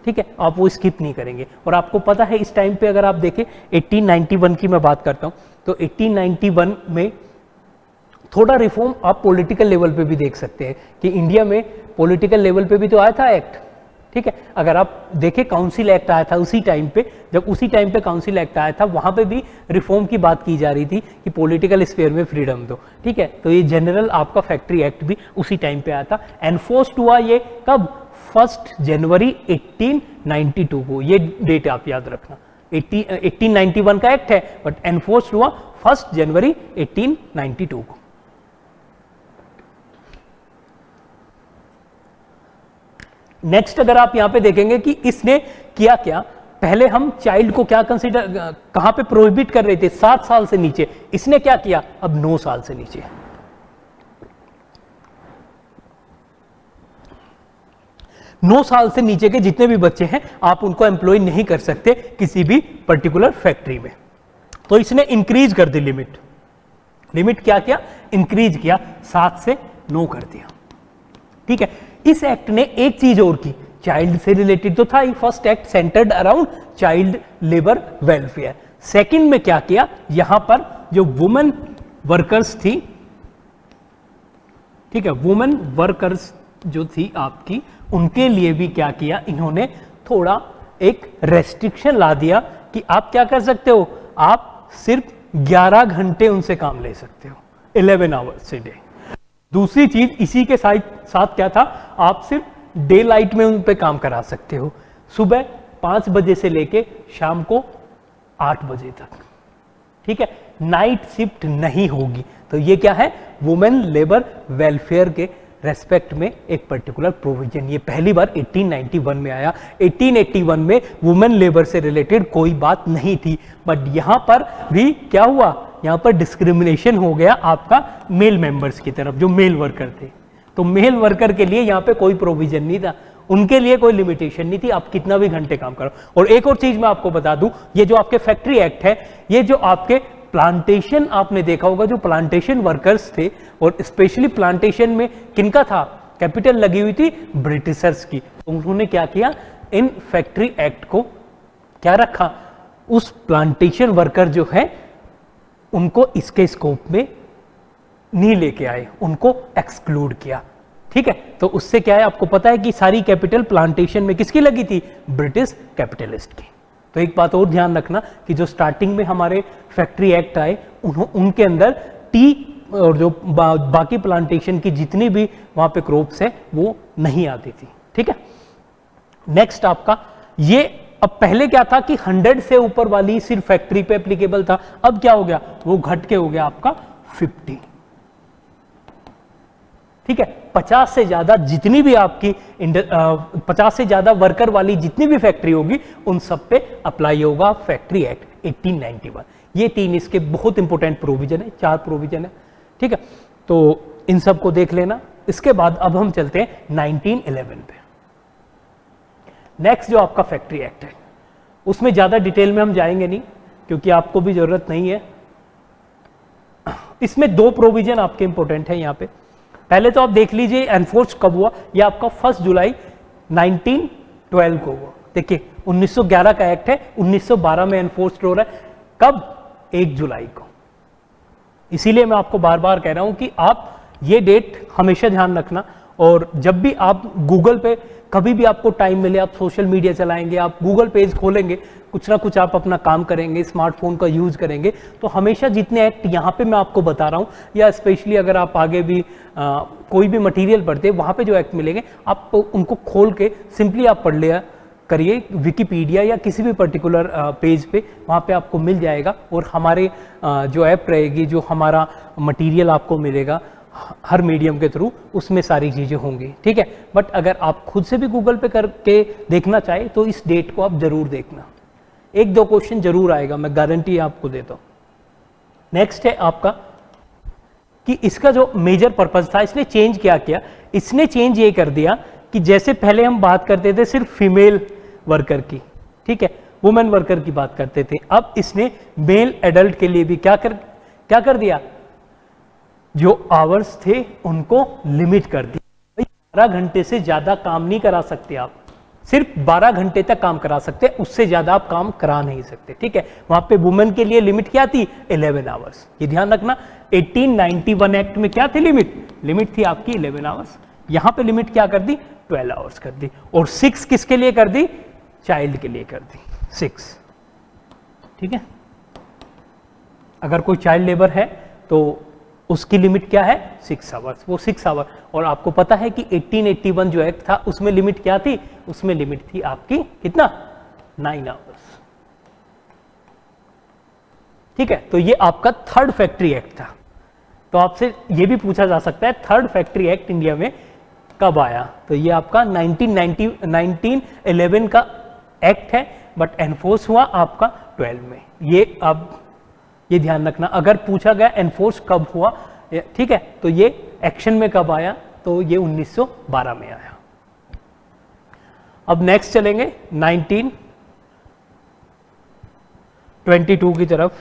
ठीक है, आप वो स्किप नहीं करेंगे। और आपको पता है इस टाइम पे अगर आप देखें 1891 की मैं बात करता हूं, तो 1891 में थोड़ा रिफॉर्म आप पॉलिटिकल लेवल पे भी देख सकते हैं कि इंडिया में पॉलिटिकल लेवल पे भी तो आया था एक्ट, ठीक है। अगर आप देखें काउंसिल एक्ट आया था उसी टाइम पे, जब उसी टाइम पे काउंसिल एक्ट आया था, वहां पे भी रिफॉर्म की बात की जा रही थी कि पॉलिटिकल स्फीयर में फ्रीडम दो, ठीक है। तो ये जनरल आपका फैक्ट्री एक्ट भी उसी टाइम पे आया था। एनफोर्स्ड हुआ ये कब, 1 जनवरी 1892 को, ये डेट आप याद रखना। 1891 का एक्ट है, बट एनफोर्स्ड हुआ 1 जनवरी 1892 को। नेक्स्ट अगर आप यहां पे देखेंगे कि इसने किया क्या, पहले हम चाइल्ड को क्या कंसीडर, कहां पे प्रोहिबिट कर रहे थे, 7 साल से नीचे, इसने क्या किया, अब 9 साल से नीचे। 9 साल से नीचे के जितने भी बच्चे हैं आप उनको एम्प्लॉय नहीं कर सकते किसी भी पर्टिकुलर फैक्ट्री में। तो इसने इंक्रीज कर दी लिमिट, लिमिट क्या किया, इंक्रीज किया, 7 से 9 कर दिया, ठीक है। इस एक्ट ने एक चीज और की, चाइल्ड से रिलेटेड तो था ही, first act centered around child labour welfare. Second में क्या किया, यहां पर जो वुमेन वर्कर्स थी, ठीक है, वुमेन वर्कर्स जो थी आपकी, उनके लिए भी क्या किया इन्होंने, थोड़ा एक रेस्ट्रिक्शन ला दिया कि आप क्या कर सकते हो, आप सिर्फ 11 घंटे उनसे काम ले सकते हो, 11 आवर्स से डे। दूसरी चीज इसी के साथ क्या था, आप सिर्फ डे लाइट में उन पे काम करा सकते हो, सुबह 5 बजे से लेके शाम को 8 बजे तक, ठीक है, नाइट शिफ्ट नहीं होगी। तो ये क्या है, वुमेन लेबर वेलफेयर के रेस्पेक्ट में एक पर्टिकुलर प्रोविजन, ये पहली बार 1891 में आया। 1881 में वुमेन लेबर से रिलेटेड कोई बात नहीं थी, बट यहां पर भी क्या हुआ, यहां पर डिस्क्रिमिनेशन हो गया आपका मेल मेंबर्स की तरफ, जो मेल वर्कर थे। तो मेल वर्कर के लिए यहां पे कोई प्रोविजन नहीं था, उनके लिए कोई लिमिटेशन नहीं थी, आप कितना भी घंटे काम करो। और एक और चीज मैं आपको बता दूं, ये जो आपके फैक्ट्री एक्ट है, ये जो आपके प्लांटेशन, आपने देखा होगा जो प्लांटेशन वर्कर्स थे, और स्पेशली प्लांटेशन में किनका था, कैपिटल लगी हुई थी ब्रिटिशर्स की। तो उन्होंने क्या किया, इन फैक्ट्री एक्ट को क्या रखा, उस प्लांटेशन वर्कर जो है उनको इसके स्कोप में नहीं लेके आए, उनको एक्सक्लूड किया, ठीक है। तो उससे क्या है, आपको पता है कि सारी कैपिटल प्लांटेशन में किसकी लगी थी, ब्रिटिश कैपिटलिस्ट की। तो एक बात और ध्यान रखना कि जो स्टार्टिंग में हमारे फैक्ट्री एक्ट आए, उनके अंदर टी और जो बाकी प्लांटेशन की जितनी भी वहां पे क्रॉप्स है वो नहीं आती थी, ठीक है। नेक्स्ट आपका ये, अब पहले क्या था कि 100 से ऊपर वाली सिर्फ फैक्ट्री पे एप्लीकेबल था, अब क्या हो गया, वो घट के हो गया आपका 50, ठीक है। 50 से ज्यादा जितनी भी आपकी 50 से ज्यादा वर्कर वाली जितनी भी फैक्ट्री होगी उन सब पे अप्लाई होगा फैक्ट्री एक्ट 1891। ये 3 इसके बहुत इंपॉर्टेंट प्रोविजन है, 4 प्रोविजन है, ठीक है। तो इन सब को देख लेना। इसके बाद अब हम चलते हैं 1911 पे। नेक्स्ट जो आपका फैक्ट्री एक्ट है उसमें ज्यादा डिटेल में हम जाएंगे नहीं क्योंकि आपको भी जरूरत नहीं है। इसमें 2 प्रोविजन आपके इंपॉर्टेंट है यहाँ पे। पहले तो आप देख लीजिए एनफोर्स कब हुआ। ये आपका 1 जुलाई 1912 को हुआ। देखिए 1911 का एक्ट है, 1912 में एनफोर्स हो रहा है। कब? 1 जुलाई को। इसीलिए मैं आपको बार बार कह रहा हूं कि आप ये डेट हमेशा ध्यान रखना। और जब भी आप गूगल पे कभी भी आपको टाइम मिले, आप सोशल मीडिया चलाएंगे, आप गूगल पेज खोलेंगे, कुछ ना कुछ आप अपना काम करेंगे, स्मार्टफोन का यूज करेंगे, तो हमेशा जितने एक्ट यहाँ पे मैं आपको बता रहा हूँ या स्पेशली अगर आप आगे भी कोई भी मटेरियल पढ़ते हैं वहाँ पे जो एक्ट मिलेंगे आप उनको खोल के सिंपली आप पढ़ लिया करिए विकिपीडिया या किसी भी पर्टिकुलर पेज पे, वहाँ पे आपको मिल जाएगा। और हमारे जो ऐप रहेगी, जो हमारा मटेरियल आपको मिलेगा हर मीडियम के थ्रू, उसमें सारी चीज़ें होंगी, ठीक है। बट अगर आप खुद से भी गूगल पे करके देखना चाहे तो इस डेट को आप जरूर देखना। 1-2 क्वेश्चन जरूर आएगा, मैं गारंटी आपको देता हूँ। नेक्स्ट है आपका कि इसका जो मेजर पर्पज था, इसने चेंज क्या किया। इसने चेंज ये कर दिया कि जैसे पहले हम बात करते थे सिर्फ फीमेल वर्कर की, ठीक है, वुमेन वर्कर की बात करते थे, अब इसने मेल एडल्ट के लिए भी क्या कर दिया, जो आवर्स थे उनको लिमिट कर दिया। 12 घंटे से ज्यादा काम नहीं करा सकते आप, सिर्फ 12 घंटे तक काम करा सकते, उससे ज्यादा आप काम करा नहीं सकते, ठीक है। वहां पे वुमेन के लिए लिमिट क्या थी? 11 आवर्स। ये ध्यान रखना। 1891 एक्ट में क्या थी लिमिट थी आपकी 11 आवर्स। यहां पे लिमिट क्या कर दी? 12 आवर्स कर दी। और 6 किसके लिए कर दी? चाइल्ड के लिए कर दी 6, ठीक है। अगर कोई चाइल्ड लेबर है तो उसकी लिमिट क्या है? 6 आवर्स, वो 6 आवर। और आपको पता है कि 1881 जो एक्ट था उसमें लिमिट क्या थी? उसमें लिमिट थी आपकी कितना? 9 आवर्स, ठीक है। तो ये आपका 3rd फैक्ट्री एक्ट था। तो आपसे ये भी पूछा जा सकता है 3rd फैक्ट्री एक्ट इंडिया में कब आया? तो ये आपका 1911 का एक्ट है, बट एनफोर्स हुआ आपका 12 में। ये अब ये ध्यान रखना, अगर पूछा गया एनफोर्स कब हुआ, ठीक है, तो ये एक्शन में कब आया? तो ये 1912 में आया। अब नेक्स्ट चलेंगे 1922 की तरफ।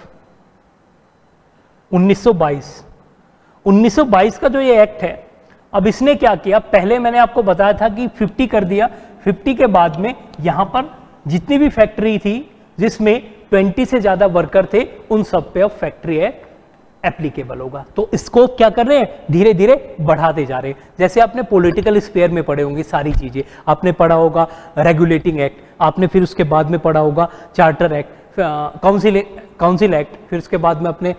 1922 का जो ये एक्ट है, अब इसने क्या किया? पहले मैंने आपको बताया था कि 50 कर दिया। 50 के बाद में यहां पर जितनी भी फैक्ट्री थी जिसमें 20 से ज्यादा वर्कर थे, उन सब पे अब फैक्ट्री एक्ट एप्लीकेबल होगा। तो इसको क्या कर रहे हैं? धीरे धीरे बढ़ाते जा रहे हैं। जैसे आपने पॉलिटिकल स्फीयर में पढ़े होंगे सारी चीजें, आपने पढ़ा होगा रेगुलेटिंग एक्ट, आपने फिर उसके बाद में पढ़ा होगा चार्टर एक्ट, काउंसिल एक्ट, फिर उसके बाद में अपने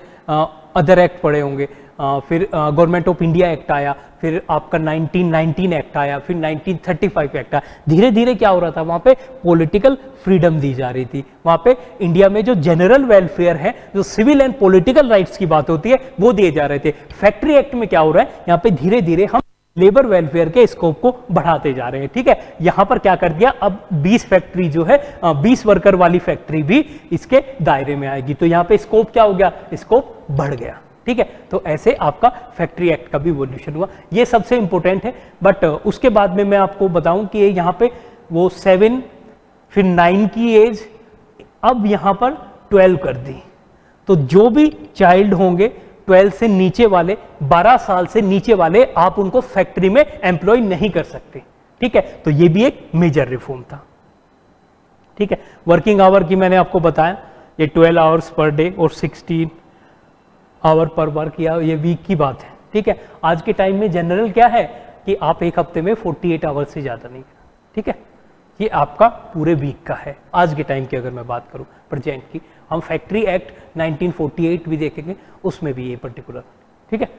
अदर एक्ट पढ़े होंगे, फिर गवर्नमेंट ऑफ इंडिया एक्ट आया, फिर आपका 1919 एक्ट आया, फिर 1935 एक्ट आया। धीरे धीरे क्या हो रहा था? वहां पे पॉलिटिकल फ्रीडम दी जा रही थी। वहां पे इंडिया में जो जनरल वेलफेयर है, जो सिविल एंड पॉलिटिकल राइट्स की बात होती है, वो दिए जा रहे थे। फैक्ट्री एक्ट में क्या हो रहा है? यहाँ पे धीरे धीरे हम लेबर वेलफेयर के स्कोप को बढ़ाते जा रहे हैं, ठीक है। यहां पर क्या कर दिया? अब 20 फैक्ट्री जो है 20 वर्कर वाली फैक्ट्री भी इसके दायरे में आएगी। तो यहाँ पे स्कोप क्या हो गया? स्कोप बढ़ गया, ठीक है। तो ऐसे आपका फैक्ट्री एक्ट का भी इवोल्यूशन हुआ। ये सबसे इंपॉर्टेंट है। बट उसके बाद में मैं आपको बताऊं कि यहाँ पे वो 7 फिर 9 की एज अब यहाँ पर 12 कर दी। तो जो भी चाइल्ड होंगे 12 से नीचे वाले, 12 साल से नीचे वाले, आप उनको फैक्ट्री में एम्प्लॉय नहीं कर सकते, ठीक है। तो ये भी एक मेजर रिफॉर्म था, ठीक है। वर्किंग आवर की मैंने आपको बताया, ये 12 आवर्स पर डे और 16 आवर पर वर्क, या ये वीक की बात है, ठीक है। आज के टाइम में जनरल क्या है कि आप एक हफ्ते में 48 आवर्स से ज्यादा नहीं, ठीक है। ये आपका पूरे वीक का है आज के टाइम की। अगर मैं बात करूं प्रेजेंट की, हम फैक्ट्री एक्ट 1948 भी देखेंगे, उसमें भी ये पर्टिकुलर, ठीक है।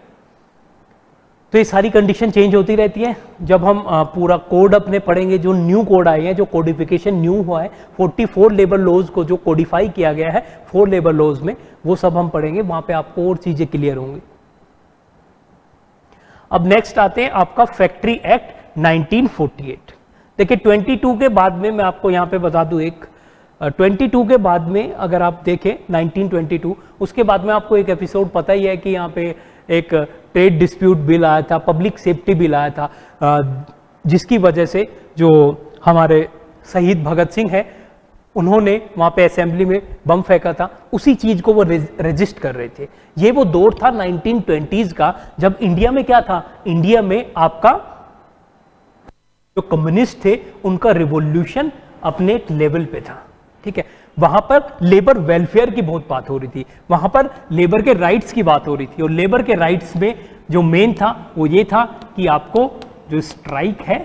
तो ये सारी कंडीशन चेंज होती रहती है। जब हम पूरा कोड अपने पढ़ेंगे, जो न्यू कोड आए हैं, जो कोडिफिकेशन न्यू हुआ है, 44 लेबर लॉज को जो कोडिफाई किया गया है 4 लेबर लॉज में, वो सब हम पढ़ेंगे, वहां पे आपको और चीजें क्लियर होंगी। अब नेक्स्ट आते हैं आपका फैक्ट्री एक्ट 1948। देखिए 22 के बाद में मैं आपको यहाँ पे बता दूं, एक 22 के बाद में अगर आप देखें 1922, उसके बाद में आपको एक एपिसोड पता ही है कि यहाँ पे एक ट्रेड डिस्प्यूट बिल आया था, पब्लिक सेफ्टी बिल आया था, जिसकी वजह से जो हमारे शहीद भगत सिंह है उन्होंने वहाँ पे असेंबली में बम फेंका था, उसी चीज को वो रजिस्ट कर रहे थे। ये वो दौर था 1920s का, जब इंडिया में क्या था, इंडिया में आपका जो कम्युनिस्ट थे उनका रिवॉल्यूशन अपने एक लेवल पे था, ठीक है। वहां पर लेबर वेलफेयर की बहुत बात हो रही थी, वहां पर लेबर के राइट्स की बात हो रही थी, और लेबर के राइट्स में जो मेन था वो ये था कि आपको जो स्ट्राइक है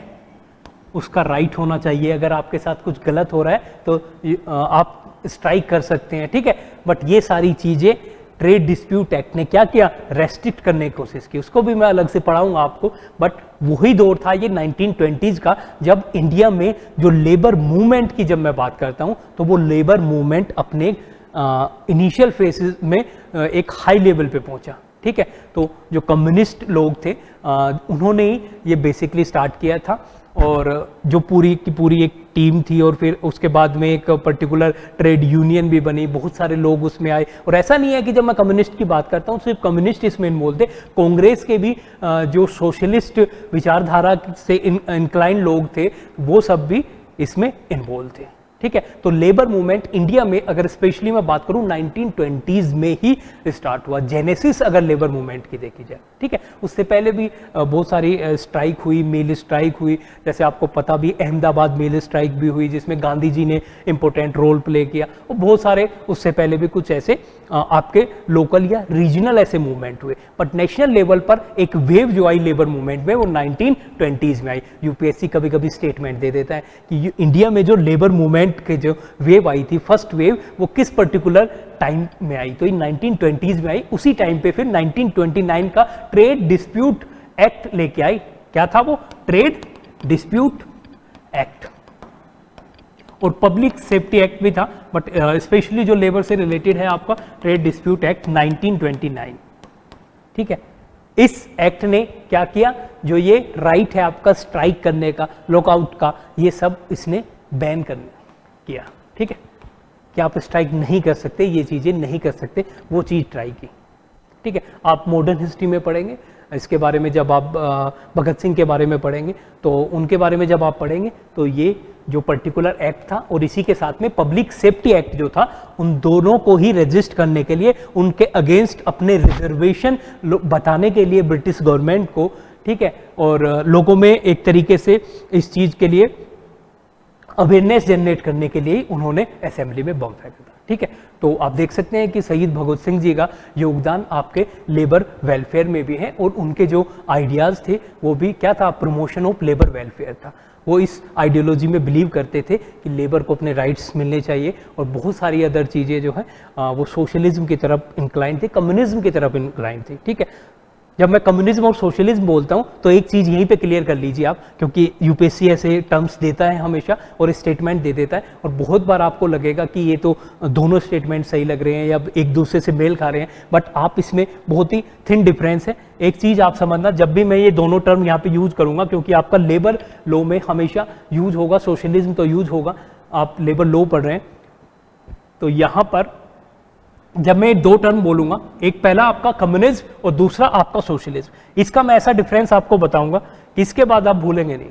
उसका राइट होना चाहिए। अगर आपके साथ कुछ गलत हो रहा है तो आप स्ट्राइक कर सकते हैं, ठीक है। बट ये सारी चीजें ट्रेड डिस्प्यूट एक्ट ने क्या किया, रेस्ट्रिक्ट करने की कोशिश की। उसको भी मैं अलग से पढ़ाऊंगा आपको, बट वही दौर था ये 1920s का, जब इंडिया में जो लेबर मूवमेंट की जब मैं बात करता हूं तो वो लेबर मूवमेंट अपने इनिशियल फेजेस में एक हाई लेवल पे पहुंचा, ठीक है। तो जो कम्युनिस्ट लोग थे उन्होंने ही ये बेसिकली स्टार्ट किया था, और जो पूरी की पूरी एक टीम थी, और फिर उसके बाद में एक पर्टिकुलर ट्रेड यूनियन भी बनी, बहुत सारे लोग उसमें आए। और ऐसा नहीं है कि जब मैं कम्युनिस्ट की बात करता हूँ सिर्फ कम्युनिस्ट इसमें इन्वॉल्व थे, कांग्रेस के भी जो सोशलिस्ट विचारधारा से इंक्लाइन लोग थे वो सब भी इसमें इन्वॉल्व थे, ठीक है। तो लेबर मूवमेंट इंडिया में अगर स्पेशली मैं बात करूं 1920s में ही स्टार्ट हुआ, जेनेसिस अगर लेबर मूवमेंट की देखी जाए, ठीक है। उससे पहले भी बहुत सारी स्ट्राइक हुई, मेल स्ट्राइक हुई, जैसे आपको पता भी अहमदाबाद मेल स्ट्राइक भी हुई जिसमें गांधी जी ने इंपॉर्टेंट रोल प्ले किया, और बहुत सारे उससे पहले भी कुछ ऐसे आपके लोकल या रीजनल ऐसे मूवमेंट हुए। बट नेशनल लेवल पर एक वेव जो आई लेबर मूवमेंट में वो 1920s में आई। यूपीएससी कभी कभी स्टेटमेंट दे देता है कि इंडिया में जो लेबर मूवमेंट के जो वेव आई थी, फर्स्ट वेव, वो किस पर्टिकुलर टाइम में आई, तो इन 1920s में आई। उसी टाइम पे फिर 1929 का ट्रेड डिस्प्यूट एक्ट लेके आई। क्या था वो? ट्रेड डिस्प्यूट एक्ट, और पब्लिक सेफ्टी एक्ट भी था, बट स्पेशली जो लेबर से रिलेटेड है आपका ट्रेड डिस्प्यूट एक्ट 1929, ठीक है। इस एक्ट ने क्या किया, जो ये राइट है आपका स्ट्राइक करने का, लॉकआउट का, ये सब इसने बैन किया, ठीक है, कि आप स्ट्राइक नहीं कर सकते, ये चीजें नहीं कर सकते, वो चीज ट्राई की, ठीक है। आप मॉडर्न हिस्ट्री में पढ़ेंगे इसके बारे में, जब आप भगत सिंह के बारे में पढ़ेंगे तो उनके बारे में जब आप पढ़ेंगे तो ये जो पर्टिकुलर एक्ट था और इसी के साथ में पब्लिक सेफ्टी एक्ट जो था, उन दोनों को ही रजिस्ट करने के लिए, उनके अगेंस्ट अपने रिजर्वेशन बताने के लिए ब्रिटिश गवर्नमेंट को, ठीक है, और लोगों में एक तरीके से इस चीज के लिए अवेयरनेस जनरेट करने के लिए उन्होंने असेंबली में बम फेंका था, ठीक है। तो आप देख सकते हैं कि शहीद भगत सिंह जी का योगदान आपके लेबर वेलफेयर में भी है, और उनके जो आइडियाज थे वो भी क्या था, प्रमोशन ऑफ लेबर वेलफेयर था। वो इस आइडियोलॉजी में बिलीव करते थे कि लेबर को अपने राइट्स मिलने चाहिए, और बहुत सारी अदर चीज़ें जो है वो सोशलिज्म की तरफ इंक्लाइन थे, कम्युनिज्म की तरफ इंक्लाइन थी, ठीक है। जब मैं कम्युनिज्म और सोशलिज्म बोलता हूं तो एक चीज यहीं पे क्लियर कर लीजिए आप, क्योंकि यूपीएससी ऐसे टर्म्स देता है हमेशा और स्टेटमेंट दे देता है, और बहुत बार आपको लगेगा कि ये तो दोनों स्टेटमेंट सही लग रहे हैं या एक दूसरे से मेल खा रहे हैं, बट आप इसमें बहुत ही थिन डिफरेंस है। एक चीज आप समझना, जब भी मैं ये दोनों टर्म यहाँ पे यूज करूंगा, क्योंकि आपका लेबर लॉ में हमेशा यूज होगा, सोशलिज्म तो यूज होगा, आप लेबर लॉ पढ़ रहे हैं, तो यहाँ पर जब मैं दो टर्म बोलूंगा, एक पहला आपका कम्युनिज्म और दूसरा आपका सोशलिज्म, इसका मैं ऐसा डिफरेंस आपको बताऊंगा, इसके बाद आप भूलेंगे नहीं।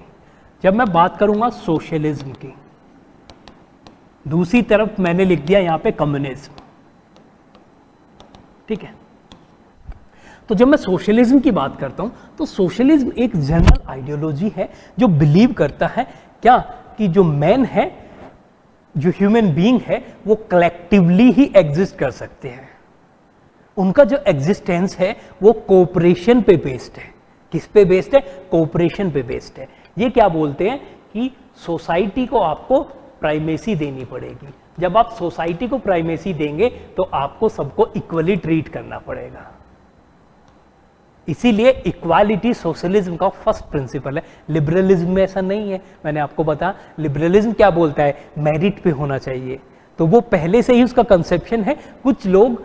जब मैं बात करूंगा सोशलिज्म की, दूसरी तरफ मैंने लिख दिया यहां पे कम्युनिज्म, ठीक है। तो जब मैं सोशलिज्म की बात करता हूं तो सोशलिज्म एक जनरल आइडियोलॉजी है जो बिलीव करता है क्या, कि जो मैन है, जो ह्यूमन बीइंग है, वो कलेक्टिवली ही एग्जिस्ट कर सकते हैं। उनका जो एग्जिस्टेंस है वो कोऑपरेशन पे बेस्ड है। किस पे बेस्ड है? कोऑपरेशन पे बेस्ड है। ये क्या बोलते हैं कि सोसाइटी को आपको प्राइमेसी देनी पड़ेगी। जब आप सोसाइटी को प्राइमेसी देंगे तो आपको सबको इक्वली ट्रीट करना पड़ेगा। इसीलिए इक्वालिटी सोशलिज्म का फर्स्ट प्रिंसिपल है। लिबरलिज्म में ऐसा नहीं है। मैंने आपको बताया लिबरलिज्म क्या बोलता है, मेरिट पे होना चाहिए, तो वो पहले से ही उसका कंसेप्शन है। कुछ लोग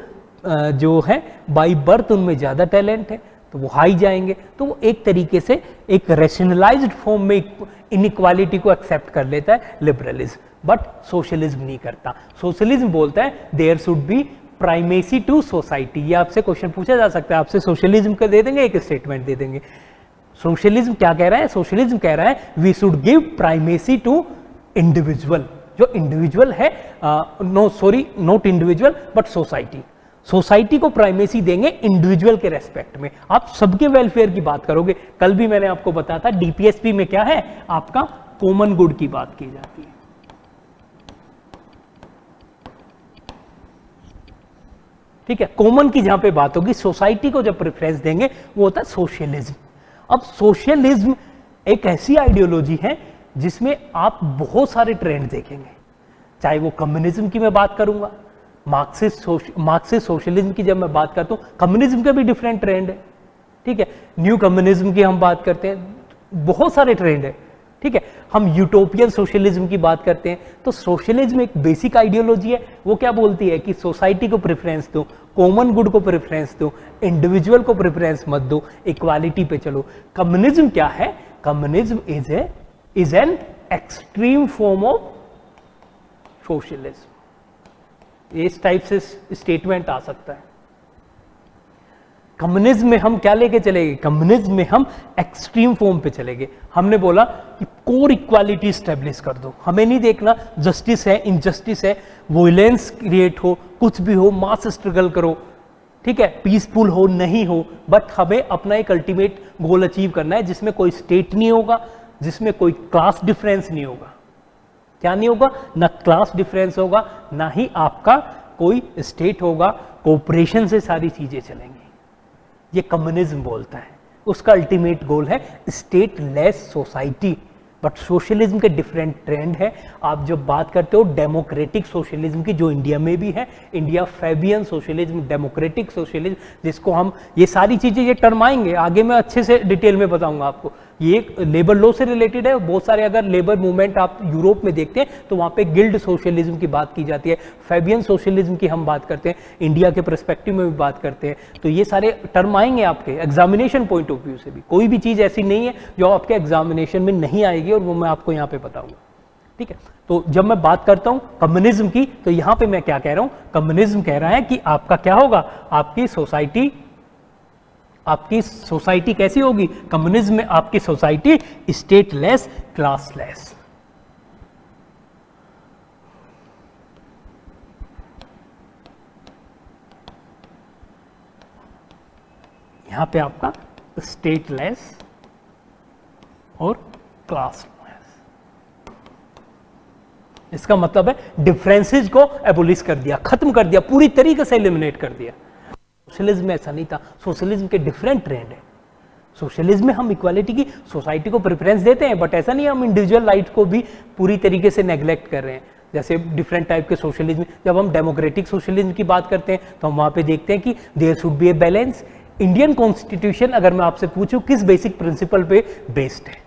जो है बाय बर्थ उनमें ज़्यादा टैलेंट है, तो वो हाई जाएंगे, तो वो एक तरीके से एक रैशनलाइज्ड फॉर्म में इनइक्वालिटी को एक्सेप्ट कर लेता है लिबरलिज्म, बट सोशलिज्म नहीं करता। सोशलिज्म बोलता है there should be primacy to society. ये आपसे क्वेश्चन पूछा जा सकता है, आपसे सोशलिज्म का दे देंगे, एक स्टेटमेंट दे देंगे। सोशलिज्म क्या कह रहा है? सोशलिज्म कह रहा है we should give primacy to individual. जो इंडिविजुअल है, not individual but society, society को प्राइमेसी देंगे इंडिविजुअल के रेस्पेक्ट में। आप सबके वेलफेयर की बात करोगे। कल भी मैंने आपको बताया था डीपीएसपी में क्या है, आपका कॉमन गुड की बात की जाती है। ठीक है, कॉमन की जहां पे बात होगी, सोसाइटी को जब प्रेफरेंस देंगे वो होता है सोशलिज्म। अब सोशलिज्म एक ऐसी आइडियोलॉजी है जिसमें आप बहुत सारे ट्रेंड देखेंगे, चाहे वो कम्युनिज्म की मैं बात करूंगा, मार्क्सिस्ट सोशलिज्म की जब मैं बात करता हूं, कम्युनिज्म के भी डिफरेंट ट्रेंड है। ठीक है, न्यू कम्युनिज्म की हम बात करते हैं, बहुत सारे ट्रेंड है। ठीक है, हम यूटोपियन सोशलिज्म की बात करते हैं, तो सोशलिज्म एक बेसिक आइडियोलॉजी है। वो क्या बोलती है कि सोसाइटी को प्रेफरेंस दो, कॉमन गुड को प्रेफरेंस दो, इंडिविजुअल को प्रेफरेंस मत दो, इक्वालिटी पे चलो। कम्युनिज्म क्या है? Communism is an extreme form of socialism. इस टाइप से स्टेटमेंट आ सकता है। कम्युनिज्म में हम क्या लेके चलेंगे? कम्युनिज्म में हम एक्सट्रीम फॉर्म पे चलेंगे। हमने बोला कि कोर इक्वालिटी स्टेब्लिश कर दो, हमें नहीं देखना जस्टिस है इनजस्टिस है, वोलेंस क्रिएट हो, कुछ भी हो, मास स्ट्रगल करो, ठीक है, पीसफुल हो नहीं हो, बट हमें अपना एक अल्टीमेट गोल अचीव करना है जिसमें कोई स्टेट नहीं होगा, जिसमें कोई क्लास डिफरेंस नहीं होगा। क्या नहीं होगा? ना क्लास डिफरेंस होगा, ना ही आपका कोई स्टेट होगा, कोऑपरेशन से सारी चीजें चलेंगी। ये कम्युनिज्म बोलता है, उसका अल्टीमेट गोल है state less society. But socialism के डिफरेंट ट्रेंड है। आप जब बात करते हो डेमोक्रेटिक सोशलिज्म की, जो इंडिया में भी है, India Fabian socialism, democratic socialism, जिसको हम, ये सारी चीजें, ये टर्म आएंगे आगे, मैं अच्छे से डिटेल में बताऊंगा आपको। ये लेबर लॉ से रिलेटेड है। बहुत सारे अगर लेबर मूवमेंट आप यूरोप में देखते हैं तो वहां पे गिल्ड सोशलिज्म की बात की जाती है, फैबियन सोशलिज्म की हम बात करते हैं, इंडिया के पर्सपेक्टिव में भी बात करते हैं। तो ये सारे टर्म आएंगे आपके एग्जामिनेशन पॉइंट ऑफ व्यू से भी। कोई भी चीज ऐसी नहीं है जो आपके एग्जामिनेशन में नहीं आएगी, और वो मैं आपको यहाँ पे बताऊंगा। ठीक है, तो जब मैं बात करता हूं कम्युनिज्म की, तो यहां पे मैं क्या कह रहा हूं? कम्युनिज्म कह रहा है कि आपका क्या होगा, आपकी सोसाइटी कैसी होगी? कम्युनिज्म में आपकी सोसाइटी स्टेटलेस, क्लासलेस। यहां पे आपका स्टेटलेस और क्लासलेस। इसका मतलब है डिफरेंसेस को एबोलिश कर दिया, खत्म कर दिया, पूरी तरीके से एलिमिनेट कर दिया। सोशलिज्म में ऐसा नहीं था। सोशलिज्म के डिफरेंट ट्रेंड है। सोशलिज्म में हम इक्वालिटी की, सोसाइटी को प्रेफरेंस देते हैं, बट ऐसा नहीं हम इंडिविजुअल राइट को भी पूरी तरीके से नेग्लेक्ट कर रहे हैं। जैसे डिफरेंट टाइप के सोशलिज्म, जब हम डेमोक्रेटिक सोशलिज्म की बात करते हैं तो हम वहां पे देखते हैं कि there should be a balance. Indian constitution, अगर मैं आपसे पूछूं किस बेसिक प्रिंसिपल पे बेस्ड है,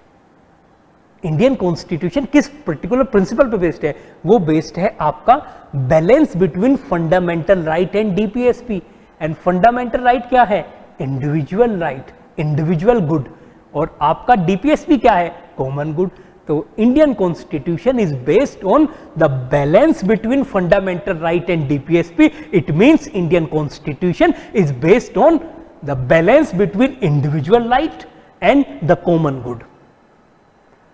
इंडियन कॉन्स्टिट्यूशन किस पर्टिकुलर प्रिंसिपल पे बेस्ड है? वो बेस्ड है आपका balance between fundamental right and DPSP. And fundamental right क्या है? Individual right, individual good. और आपका डीपीएसपी क्या है? Common good. तो Indian constitution is based on the balance between fundamental right and DPSP. It means Indian constitution is based on the balance between individual right and the common good.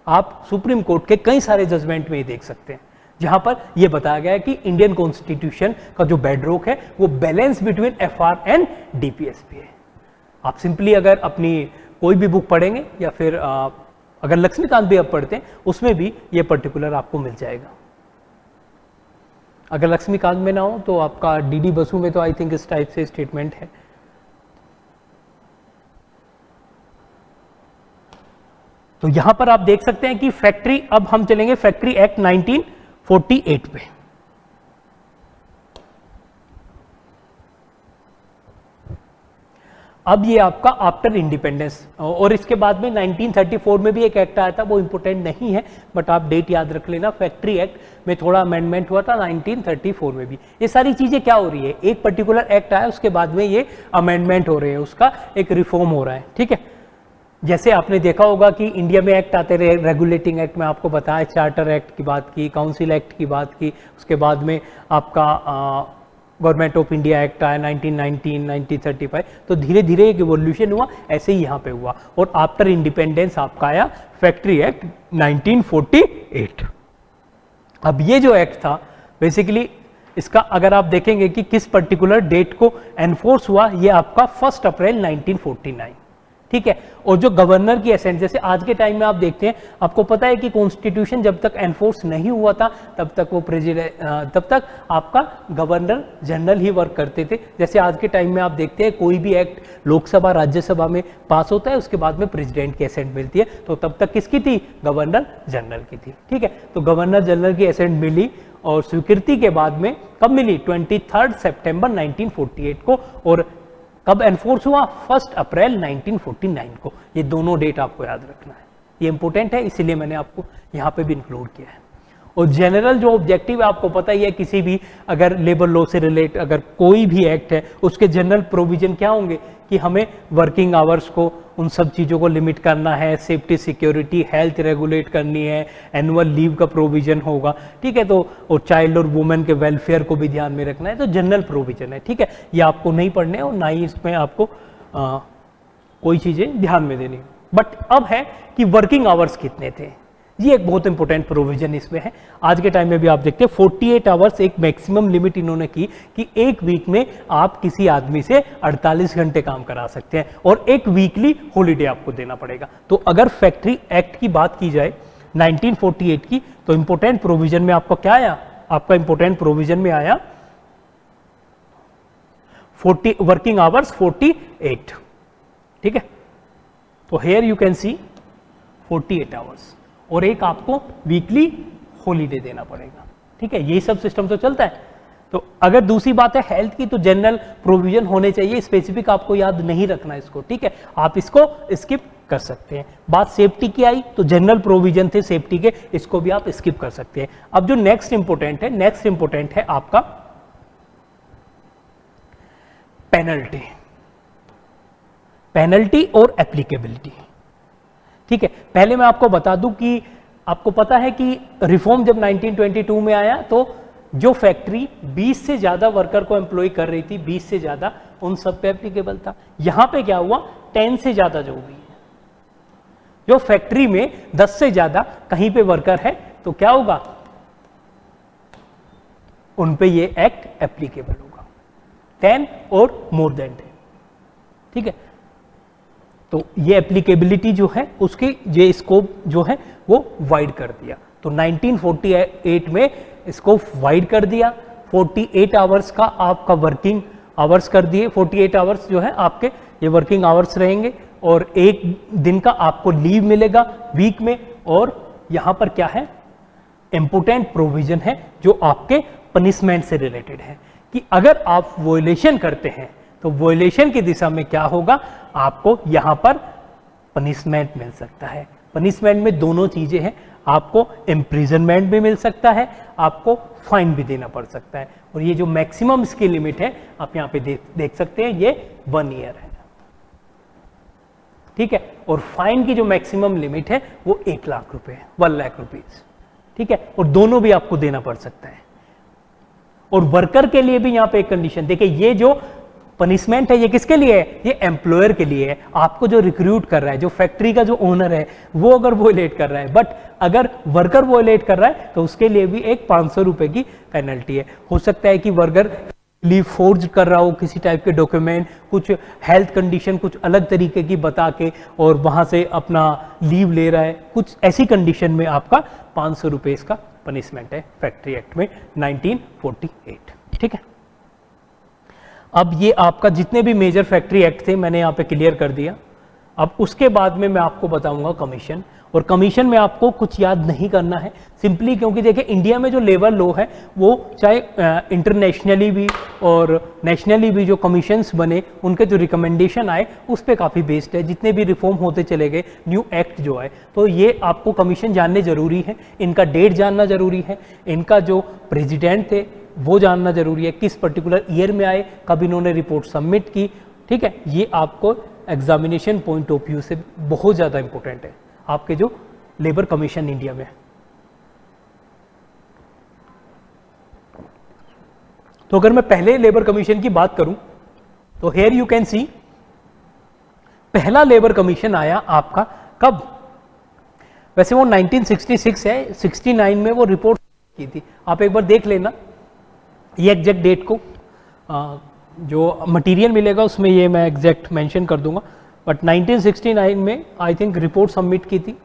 आप supreme court के कई सारे judgement में ये देख सकते हैं जहां पर यह बताया गया है कि इंडियन कॉन्स्टिट्यूशन का जो बेडरॉक है वो balance between FR and DPSP है। आप सिंपली अगर अपनी कोई भी बुक पढ़ेंगे या फिर अगर लक्ष्मीकांत भी आप पढ़ते हैं उसमें भी ये पर्टिकुलर आपको मिल जाएगा। अगर लक्ष्मीकांत में ना हो तो आपका डीडी बसु में तो आई थिंक इस टाइप से स्टेटमेंट है। तो यहां पर आप देख सकते हैं कि फैक्ट्री, अब हम चलेंगे फैक्ट्री एक्ट 1948 पे। अब ये आपका आफ्टर इंडिपेंडेंस, और इसके बाद में 1934 में भी एक एक्ट आया था, वो इंपॉर्टेंट नहीं है बट आप डेट याद रख लेना, फैक्ट्री एक्ट में थोड़ा अमेंडमेंट हुआ था 1934 में भी। ये सारी चीजें क्या हो रही है, एक पर्टिकुलर एक्ट आया उसके बाद में ये अमेंडमेंट हो रहे हैं, उसका एक रिफॉर्म हो रहा है, ठीक है। जैसे आपने देखा होगा कि इंडिया में एक्ट आते रहे, रेगुलेटिंग एक्ट में आपको बताया, चार्टर एक्ट की बात की, काउंसिल एक्ट की बात की, उसके बाद में आपका गवर्नमेंट ऑफ इंडिया एक्ट आया 1919, 1935, तो धीरे धीरे एक इवोल्यूशन हुआ, ऐसे ही यहाँ पे हुआ। और आफ्टर इंडिपेंडेंस आपका आया फैक्ट्री एक्ट 1948। अब ये जो एक्ट था बेसिकली इसका अगर आप देखेंगे कि किस पर्टिकुलर डेट को एनफोर्स हुआ, ये आपका 1 अप्रैल 1949, ठीक है। और जो गवर्नर की असेंट, जैसे आज के टाइम में आप देखते हैं, आपको पता है कि कॉन्स्टिट्यूशन जब तक एनफोर्स नहीं हुआ था तब तक वो तब तक आपका गवर्नर जनरल ही वर्क करते थे। जैसे आज के टाइम में आप देखते हैं कोई भी एक्ट लोकसभा राज्यसभा में पास होता है, उसके बाद में प्रेसिडेंट की असेंट मिलती है, तो तब तक किसकी थी, गवर्नर जनरल की थी, ठीक है। तो गवर्नर जनरल की असेंट मिली और स्वीकृति के बाद में कब मिली, 23 सितंबर 1948 को, और कब एनफोर्स हुआ, 1 अप्रैल 1949 को। ये दोनों डेट आपको याद रखना है, ये इंपॉर्टेंट है, इसीलिए मैंने आपको यहाँ पे भी इंक्लूड किया है। और जनरल जो ऑब्जेक्टिव है आपको पता ही है, किसी भी अगर लेबर लॉ से रिलेट अगर कोई भी एक्ट है, उसके जनरल प्रोविजन क्या होंगे कि हमें वर्किंग आवर्स को, उन सब चीज़ों को लिमिट करना है, सेफ्टी सिक्योरिटी हेल्थ रेगुलेट करनी है, एनुअल लीव का प्रोविजन होगा, ठीक है। तो और चाइल्ड और वुमेन के वेलफेयर को भी ध्यान में रखना है, तो जनरल प्रोविजन है, ठीक है। ये आपको नहीं पढ़ने और ना ही इसमें आपको कोई चीज़ें ध्यान में देनी। बट अब है कि वर्किंग आवर्स कितने थे, ये एक बहुत इंपॉर्टेंट प्रोविजन इसमें है। आज के टाइम में भी आप देखते हैं 48 आवर्स एक मैक्सिमम लिमिट इन्होंने की कि एक वीक में आप किसी आदमी से 48 घंटे काम करा सकते हैं, और एक वीकली हॉलीडे आपको देना पड़ेगा। तो अगर फैक्ट्री एक्ट की बात की जाए 1948 की, तो इंपॉर्टेंट प्रोविजन में आपको क्या आया, आपका इंपॉर्टेंट प्रोविजन में आया 40 वर्किंग आवर्स 48, ठीक है। तो here you can see 48 hours, और एक आपको वीकली हॉलीडे देना पड़ेगा, ठीक है। यही सब सिस्टम तो चलता है। तो अगर दूसरी बात है हेल्थ की, तो जनरल प्रोविजन होने चाहिए, स्पेसिफिक आपको याद नहीं रखना इसको, ठीक है, आप इसको स्किप कर सकते हैं। बात सेफ्टी की आई तो जनरल प्रोविजन थे सेफ्टी के, इसको भी आप स्किप कर सकते हैं। अब जो नेक्स्ट इंपोर्टेंट है आपका पेनल्टी और एप्लीकेबिलिटी, ठीक है। पहले मैं आपको बता दूं कि आपको पता है कि रिफॉर्म जब 1922 में आया तो जो फैक्ट्री 20 से ज्यादा वर्कर को एम्प्लॉय कर रही थी, 20 से ज्यादा, उन सब पे एप्लीकेबल था। यहां पे क्या हुआ, 10 से ज्यादा जो हुई है, जो फैक्ट्री में 10 से ज्यादा कहीं पे वर्कर है तो क्या होगा, उन पे ये एक्ट एप्लीकेबल होगा, 10 और मोर देन 10, ठीक है। तो ये एप्लीकेबिलिटी जो है उसकी ये स्कोप जो है वो वाइड कर दिया। तो 1948 में स्कोप वाइड कर दिया, 48 आवर्स का आपका वर्किंग आवर्स कर दिए, 48 आवर्स जो है आपके ये वर्किंग आवर्स रहेंगे, और एक दिन का आपको लीव मिलेगा वीक में। और यहां पर क्या है, इंपोर्टेंट प्रोविजन है जो आपके पनिशमेंट से रिलेटेड है, कि अगर आप वोलेशन करते हैं तो वोलेशन की दिशा में क्या होगा, आपको यहां पर पनिशमेंट मिल सकता है। पनिशमेंट में दोनों चीजें हैं, आपको इम्प्रिजनमेंट भी मिल सकता है, आपको फाइन भी देना पड़ सकता है। और ये जो मैक्सिमम इसकी लिमिट है आप यहां पे देख सकते हैं, ये 1 ईयर है, ठीक है। और फाइन की जो मैक्सिमम लिमिट है वो 1 लाख रुपए है, 1 लाख रुपीज, ठीक है। और दोनों भी आपको देना पड़ सकता है। और वर्कर के लिए भी यहां पे एक कंडीशन देखिए, ये जो पनिशमेंट है ये किसके लिए है, ये एम्प्लॉयर के लिए है। आपको जो रिक्रूट कर रहा है, जो फैक्ट्री का जो ओनर है, वो अगर वोलेट कर रहा है, बट अगर वर्कर वोलेट कर रहा है तो उसके लिए भी एक 500 रुपए की पेनल्टी है। हो सकता है कि वर्कर लीव फोर्ज कर रहा हो, किसी टाइप के डॉक्यूमेंट, कुछ हेल्थ कंडीशन कुछ अलग तरीके की बता के और वहां से अपना लीव ले रहा है, कुछ ऐसी कंडीशन में आपका 500 रुपए इसका पनिशमेंट है फैक्ट्री एक्ट में 1948, ठीक है। अब ये आपका जितने भी मेजर फैक्ट्री एक्ट थे मैंने यहाँ पे क्लियर कर दिया। अब उसके बाद में मैं आपको बताऊंगा कमीशन, और कमीशन में आपको कुछ याद नहीं करना है सिंपली क्योंकि देखिए इंडिया में जो लेबर लॉ है वो चाहे इंटरनेशनली भी और नेशनली भी जो कमीशंस बने उनके जो रिकमेंडेशन आए उस पर काफ़ी बेस्ड है। जितने भी रिफॉर्म होते चले गए, न्यू एक्ट जो है, तो ये आपको कमीशन जानने जरूरी है, इनका डेट जानना जरूरी है, इनका जो प्रेसिडेंट थे वो जानना जरूरी है, किस पर्टिकुलर ईयर में आए, कब इन्होंने रिपोर्ट सबमिट की। ठीक है, ये आपको एग्जामिनेशन पॉइंट ऑफ व्यू से बहुत ज़्यादा इंपॉर्टेंट है आपके जो लेबर कमीशन इंडिया में। तो अगर मैं पहले लेबर कमीशन की बात करूं तो हेयर यू कैन सी पहला लेबर कमीशन आया आपका कब, वैसे वो 1966 है, 69 में वो रिपोर्ट की थी। आप एक बार देख लेना ये एग्जैक्ट डेट को, जो मटेरियल मिलेगा उसमें ये मैं एग्जैक्ट मेंशन कर दूंगा, बट 1969 में आई थिंक रिपोर्ट सबमिट की थी,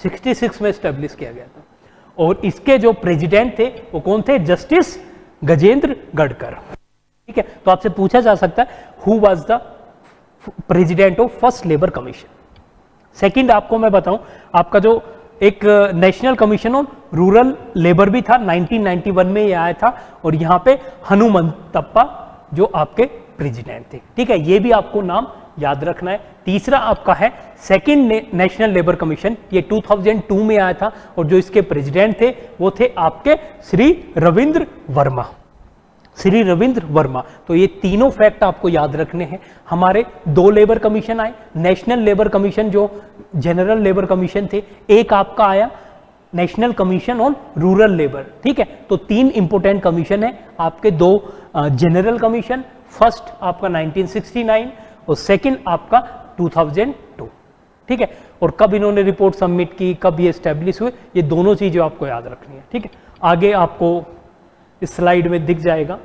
66 में स्टैब्लिश किया गया था। और इसके जो प्रेसिडेंट थे वो कौन थे, जस्टिस गजेंद्र गढ़कर। ठीक है, तो आपसे पूछा जा सकता है who was the president of first labour commission. Second आपको मैं बताऊं, आपका जो एक national commission on rural labour भी था, 1991 में ये आया था, और यहाँ पे हनुमंतप्पा जो आपके प्रेसिडेंट थे। ठीक है, ये भी आपको नाम याद रखना है। तीसरा आपका है सेकंड नेशनल लेबर कमीशन, ये 2002 में आया था, और जो इसके प्रेसिडेंट थे वो थे आपके श्री रविंद्र वर्मा, श्री रविंद्र वर्मा। तो ये तीनों फैक्ट आपको याद रखने हैं। हमारे दो लेबर कमीशन आए, नेशनल लेबर कमीशन जो जनरल लेबर कमीशन थे, एक आपका आया national commission on rural labour. ठीक है, तो तीन इंपोर्टेंट कमीशन है आपके, दो जनरल कमीशन, फर्स्ट आपका 1969 और सेकंड आपका 2002। ठीक है, और कब इन्होंने रिपोर्ट सबमिट की, कब ये एस्टेब्लिश हुए, ये दोनों चीजें आपको याद रखनी है। ठीक है, आगे आपको इस स्लाइड में दिख जाएगा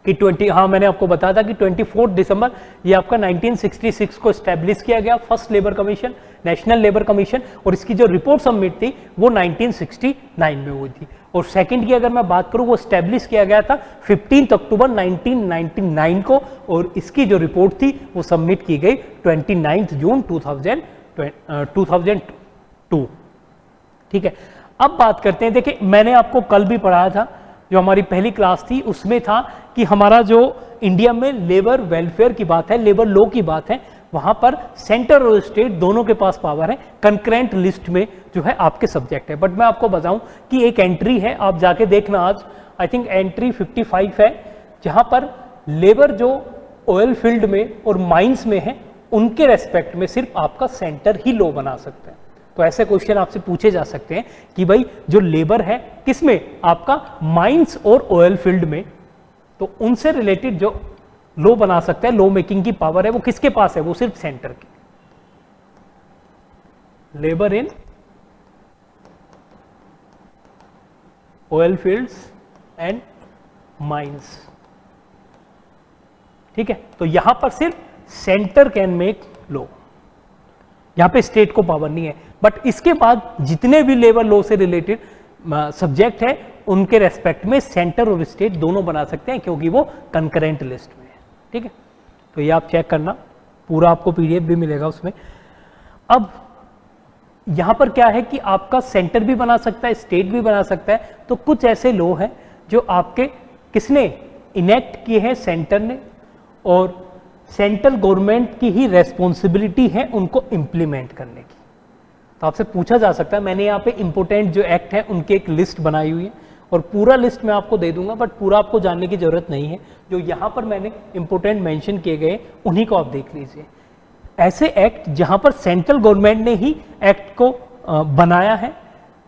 कि हाँ मैंने आपको बताया था कि 24 दिसंबर ये आपका 1966 को एस्टेब्लिश किया गया first labour commission, national labour commission, और इसकी जो रिपोर्ट सबमिट थी वो 1969 में हुई थी। और सेकंड की अगर मैं बात करूं वो एस्टेब्लिश किया गया था 15 अक्टूबर 1999 को, और इसकी जो रिपोर्ट थी वो सबमिट की गई 29 जून 2002। ठीक है, अब बात करते हैं, देखिए मैंने आपको कल भी पढ़ाया था, जो हमारी पहली क्लास थी उसमें था कि हमारा जो इंडिया में लेबर वेलफेयर की बात है, लेबर लॉ की बात है, वहां पर सेंटर और स्टेट दोनों के पास पावर है, कंकरेंट लिस्ट में जो है आपके सब्जेक्ट है। बट मैं आपको बताऊं कि एक एंट्री है, आप जाके देखना आज, आई थिंक एंट्री 55 है, जहां पर लेबर जो ऑयल फील्ड में और माइंस में है उनके रेस्पेक्ट में सिर्फ आपका सेंटर ही लॉ बना सकता है। तो ऐसे क्वेश्चन आपसे पूछे जा सकते हैं कि भाई जो लेबर है किसमें, आपका माइंस और ऑयल फील्ड में, तो उनसे रिलेटेड जो लॉ बना सकता है, लॉ मेकिंग की पावर है वो किसके पास है, वो सिर्फ सेंटर की। Labour in oil fields and mines. ठीक है, तो यहां पर सिर्फ सेंटर कैन मेक लॉ, यहां पे स्टेट को पावर नहीं है। बट इसके बाद जितने भी लेबर लॉ से रिलेटेड सब्जेक्ट है उनके रेस्पेक्ट में सेंटर और स्टेट दोनों बना सकते हैं, क्योंकि वो कंकरेंट लिस्ट में है। ठीक है, तो ये आप चेक करना, पूरा आपको पीडीएफ भी मिलेगा उसमें। अब यहां पर क्या है कि आपका सेंटर भी बना सकता है, स्टेट भी बना सकता है। तो कुछ ऐसे लॉ हैं जो आपके किसने इनेक्ट किए हैं, सेंटर ने, और सेंट्रल गवर्नमेंट की ही रेस्पॉन्सिबिलिटी है उनको इंप्लीमेंट करने की। तो आपसे पूछा जा सकता है, मैंने यहाँ पे इंपोर्टेंट जो एक्ट है उनकी एक लिस्ट बनाई हुई है, और पूरा लिस्ट मैं आपको दे दूंगा, बट पूरा आपको जानने की जरूरत नहीं है। जो यहाँ पर मैंने इंपोर्टेंट मेंशन किए गए उन्हीं को आप देख लीजिए। ऐसे एक्ट जहाँ पर सेंट्रल गवर्नमेंट ने ही एक्ट को बनाया है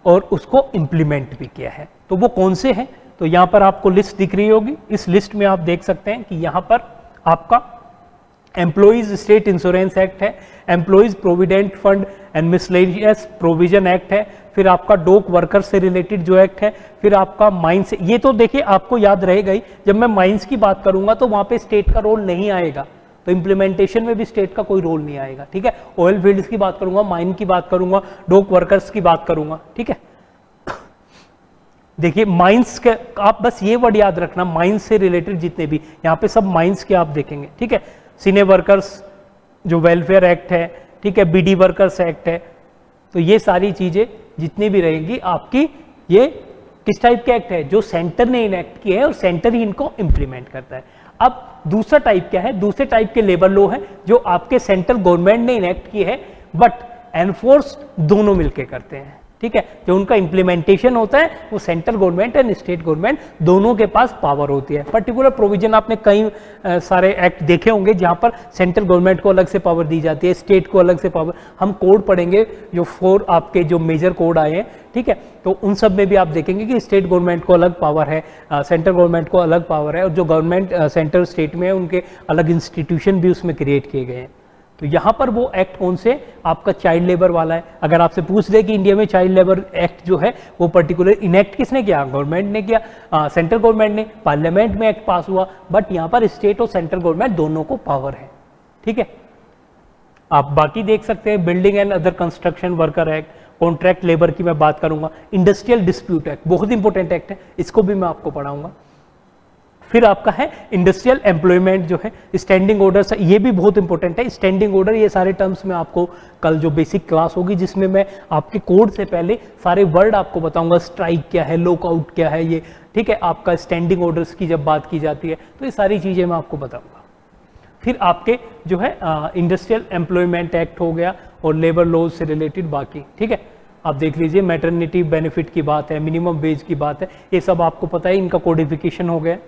और उसको इंप्लीमेंट भी किया है, तो वो कौन से हैं, तो यहाँ पर आपको लिस्ट दिख रही होगी। इस लिस्ट में आप देख सकते हैं कि यहाँ पर आपका एम्प्लॉइज स्टेट इंश्योरेंस एक्ट है, employees provident fund and miscellaneous provision act है, फिर आपका डॉक वर्कर से रिलेटेड जो एक्ट है, फिर आपका माइंस। ये तो देखिए आपको याद रहेगा ही, जब मैं माइंस की बात करूंगा तो वहां पे स्टेट का रोल नहीं आएगा, तो इंप्लीमेंटेशन में भी स्टेट का कोई रोल नहीं आएगा। ठीक है, ऑयल फील्ड्स की बात करूंगा, माइन की बात करूंगा, डॉक वर्कर्स की बात करूंगा। ठीक है, देखिए माइंस के आप बस ये वर्ड याद रखना, माइंस से रिलेटेड जितने भी यहाँ पे सब माइंस के आप देखेंगे। ठीक है, सीने वर्कर्स, जो वेलफेयर एक्ट है, ठीक है, बीडी वर्कर्स एक्ट है, तो ये सारी चीजें जितनी भी रहेंगी आपकी, ये किस टाइप के एक्ट है, जो सेंटर ने इनेक्ट किए हैं और सेंटर ही इनको इंप्लीमेंट करता है। अब दूसरा टाइप क्या है, दूसरे टाइप के लेबर लॉ है जो आपके सेंट्रल गवर्नमेंट ने इनेक्ट किए हैं बट एनफोर्स दोनों मिलके करते हैं, ठीक है। जो उनका इंप्लीमेंटेशन होता है वो central government and state government दोनों के पास पावर होती है। पर्टिकुलर प्रोविजन आपने कई सारे एक्ट देखे होंगे जहां पर सेंट्रल गवर्नमेंट को अलग से पावर दी जाती है, स्टेट को अलग से पावर। हम कोड पढ़ेंगे जो 4 आपके जो मेजर कोड आए हैं, ठीक है, तो उन सब में भी आप देखेंगे कि स्टेट गवर्नमेंट को अलग पावर है, सेंट्रल गवर्नमेंट को अलग पावर है, और जो गवर्नमेंट सेंट्रल स्टेट में है उनके अलग इंस्टीट्यूशन भी उसमें क्रिएट किए गए हैं। तो यहाँ पर वो एक्ट कौन से, आपका चाइल्ड लेबर वाला है। अगर आपसे पूछ दे कि इंडिया में चाइल्ड लेबर एक्ट जो है वो पर्टिकुलर इनेक्ट किसने किया, गवर्नमेंट ने किया, सेंट्रल गवर्नमेंट ने, पार्लियामेंट में एक्ट पास हुआ, बट यहाँ पर स्टेट और सेंट्रल गवर्नमेंट दोनों को पावर है, ठीक है। आप बाकी देख सकते हैं, building and other construction worker act, contract labour की मैं बात करूंगा, इंडस्ट्रियल डिस्प्यूट एक्ट बहुत इंपॉर्टेंट एक्ट है, इसको भी मैं आपको पढ़ाऊंगा। फिर आपका है इंडस्ट्रियल एम्प्लॉयमेंट जो है, स्टैंडिंग ऑर्डर, ये भी बहुत इंपॉर्टेंट है। स्टैंडिंग ऑर्डर, ये सारे टर्म्स में आपको कल जो बेसिक क्लास होगी जिसमें मैं आपके कोड से पहले सारे वर्ड आपको बताऊंगा, स्ट्राइक क्या है, लॉकआउट क्या है, ये ठीक है, आपका स्टैंडिंग ऑर्डर्स की जब बात की जाती है तो ये सारी चीजें मैं आपको बताऊंगा। फिर आपके जो है इंडस्ट्रियल एम्प्लॉयमेंट एक्ट हो गया और लेबर लॉज से रिलेटेड बाकी, ठीक है। आप देख लीजिए, मैटरनिटी बेनिफिट की बात है, मिनिमम वेज की बात है, ये सब आपको पता है, इनका कोडिफिकेशन हो गया।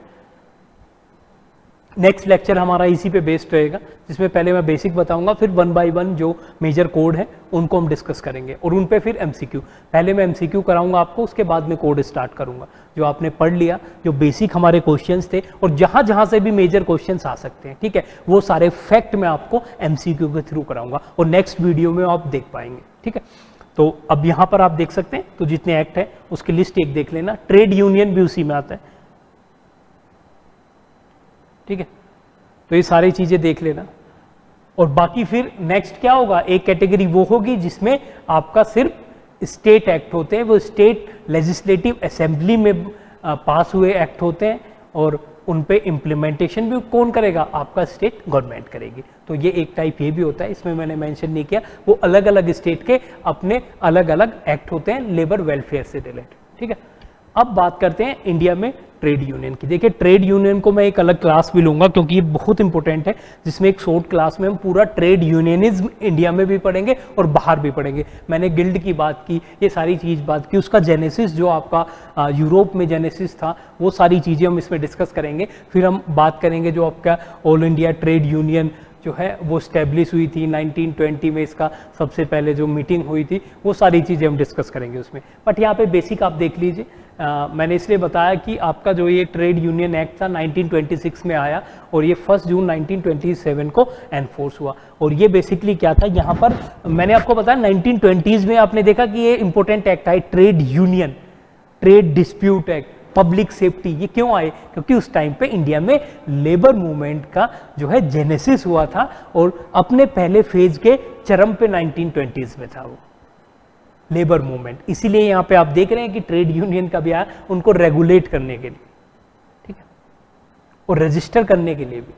नेक्स्ट लेक्चर हमारा इसी पे बेस्ड रहेगा, जिसमें पहले मैं बेसिक बताऊंगा, फिर 1 बाय 1 जो मेजर कोड है उनको हम डिस्कस करेंगे और उन पे फिर एमसीक्यू। पहले मैं एमसीक्यू कराऊंगा आपको, उसके बाद में कोड स्टार्ट करूंगा। जो आपने पढ़ लिया, जो बेसिक हमारे क्वेश्चंस थे और जहां जहां से भी मेजर क्वेश्चंस आ सकते हैं, ठीक है, वो सारे फैक्ट मैं आपको एमसीक्यू के थ्रू कराऊंगा और नेक्स्ट वीडियो में आप देख पाएंगे, ठीक है। तो अब यहाँ पर आप देख सकते हैं, तो जितने एक्ट है उसकी लिस्ट एक देख लेना। ट्रेड यूनियन भी उसी में आता है, ठीक है, तो ये सारी चीजें देख लेना। और बाकी फिर नेक्स्ट क्या होगा, एक कैटेगरी वो होगी जिसमें आपका सिर्फ स्टेट एक्ट होते हैं, वो स्टेट लेजिस्लेटिव असेंबली में पास हुए एक्ट होते हैं और उन पे इम्प्लीमेंटेशन भी कौन करेगा, आपका स्टेट गवर्नमेंट करेगी। तो ये एक टाइप ये भी होता है, इसमें मैंने मेंशन नहीं किया, वो अलग अलग स्टेट के अपने अलग अलग एक्ट होते हैं लेबर वेलफेयर से रिलेटेड, ठीक है। अब बात करते हैं इंडिया में ट्रेड यूनियन की। देखिए, ट्रेड यूनियन को मैं एक अलग क्लास भी लूंगा क्योंकि ये बहुत इंपॉर्टेंट है, जिसमें एक शॉर्ट क्लास में हम पूरा ट्रेड यूनियनिज्म इंडिया में भी पढ़ेंगे और बाहर भी पढ़ेंगे। मैंने गिल्ड की बात की, ये सारी चीज बात की, उसका जेनेसिस जो आपका यूरोप में जेनेसिस था, वो सारी चीजें हम इसमें डिस्कस करेंगे। फिर हम बात करेंगे जो आपका ऑल इंडिया ट्रेड यूनियन जो है वो स्टैब्लिश हुई थी 1920 में, इसका सबसे पहले जो मीटिंग हुई थी, वो सारी चीज़ें हम डिस्कस करेंगे उसमें। बट यहाँ पे बेसिक आप देख लीजिए, मैंने इसलिए बताया कि आपका जो ये ट्रेड यूनियन एक्ट था 1926 में आया और ये 1 जून 1927 को एनफोर्स हुआ। और ये बेसिकली क्या था, यहाँ पर मैंने आपको बताया 1920s में आपने देखा कि ये इंपॉर्टेंट एक्ट है, trade union, trade dispute act, public safety, ये क्यों आए, क्योंकि उस टाइम पे इंडिया में लेबर मूवमेंट का जो है जेनेसिस हुआ था और अपने पहले फेज के चरम पे 1920s में था वो लेबर मूवमेंट। इसीलिए यहाँ पे आप देख रहे हैं कि ट्रेड यूनियन का भी आया, उनको रेगुलेट करने के लिए, ठीक है, और रजिस्टर करने के लिए भी।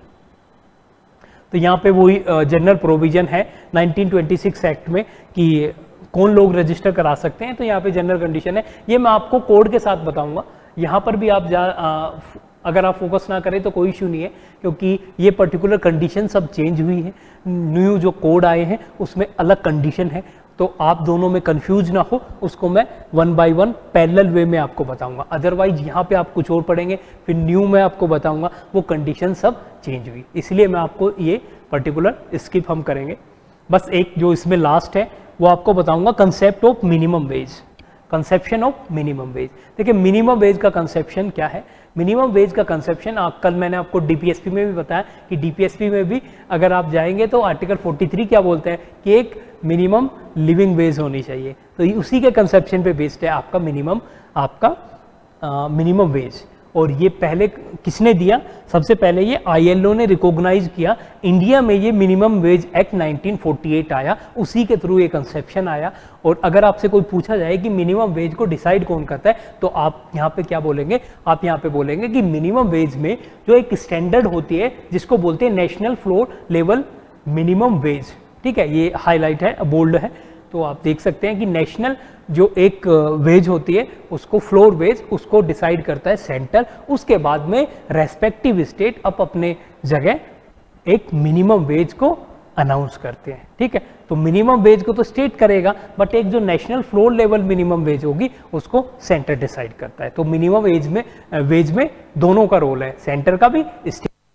तो यहाँ पे वही जनरल प्रोविजन है 1926 एक्ट में कि कौन लोग रजिस्टर करा सकते हैं, तो यहाँ पे जनरल कंडीशन है, ये मैं आपको कोड के साथ बताऊंगा। यहाँ पर भी आप अगर आप फोकस ना करें तो कोई इशू नहीं है, क्योंकि ये पर्टिकुलर कंडीशन सब चेंज हुई है, न्यू जो कोड आए हैं उसमें अलग कंडीशन है, तो आप दोनों में कंफ्यूज ना हो, उसको मैं 1 बाय 1 पैरेलल वे में आपको बताऊंगा। अदरवाइज यहाँ पे आप कुछ और पढ़ेंगे, फिर न्यू में आपको बताऊंगा, वो कंडीशन सब चेंज हुई, इसलिए मैं आपको ये पर्टिकुलर स्किप हम करेंगे। बस एक जो इसमें लास्ट है वो आपको बताऊंगा, concept of minimum wage, conception of minimum wage. देखिए, मिनिमम वेज का कंसेप्शन क्या है, मिनिमम वेज का कंसेप्शन कल मैंने आपको डीपीएसपी में भी बताया कि डीपीएसपी में भी अगर आप जाएंगे तो आर्टिकल 43 क्या बोलते हैं कि एक मिनिमम लिविंग वेज होनी चाहिए, तो उसी के कंसेप्शन पे बेस्ड है आपका मिनिमम वेज। और ये पहले किसने दिया, सबसे पहले ये आईएलओ ने रिकॉग्नाइज किया, इंडिया में ये मिनिमम वेज एक्ट 1948 आया, उसी के थ्रू ये कंसेप्शन आया। और अगर आपसे कोई पूछा जाए कि मिनिमम वेज को डिसाइड कौन करता है, तो आप यहाँ पे क्या बोलेंगे, आप यहाँ पे बोलेंगे कि मिनिमम वेज में जो एक स्टैंडर्ड होती है जिसको बोलते हैं national floor level minimum wage, ठीक है, ये हाईलाइट है, बोल्ड है, तो आप देख सकते हैं कि नेशनल जो एक वेज होती है उसको फ्लोर वेज उसको डिसाइड करता है सेंटर, उसके बाद में रेस्पेक्टिव स्टेट अपने जगह एक मिनिमम वेज को अनाउंस करते हैं, ठीक है। तो मिनिमम वेज को तो स्टेट करेगा, बट एक जो national floor level minimum wage होगी उसको सेंटर डिसाइड करता है। तो मिनिमम वेज में दोनों का रोल है, सेंटर का भी,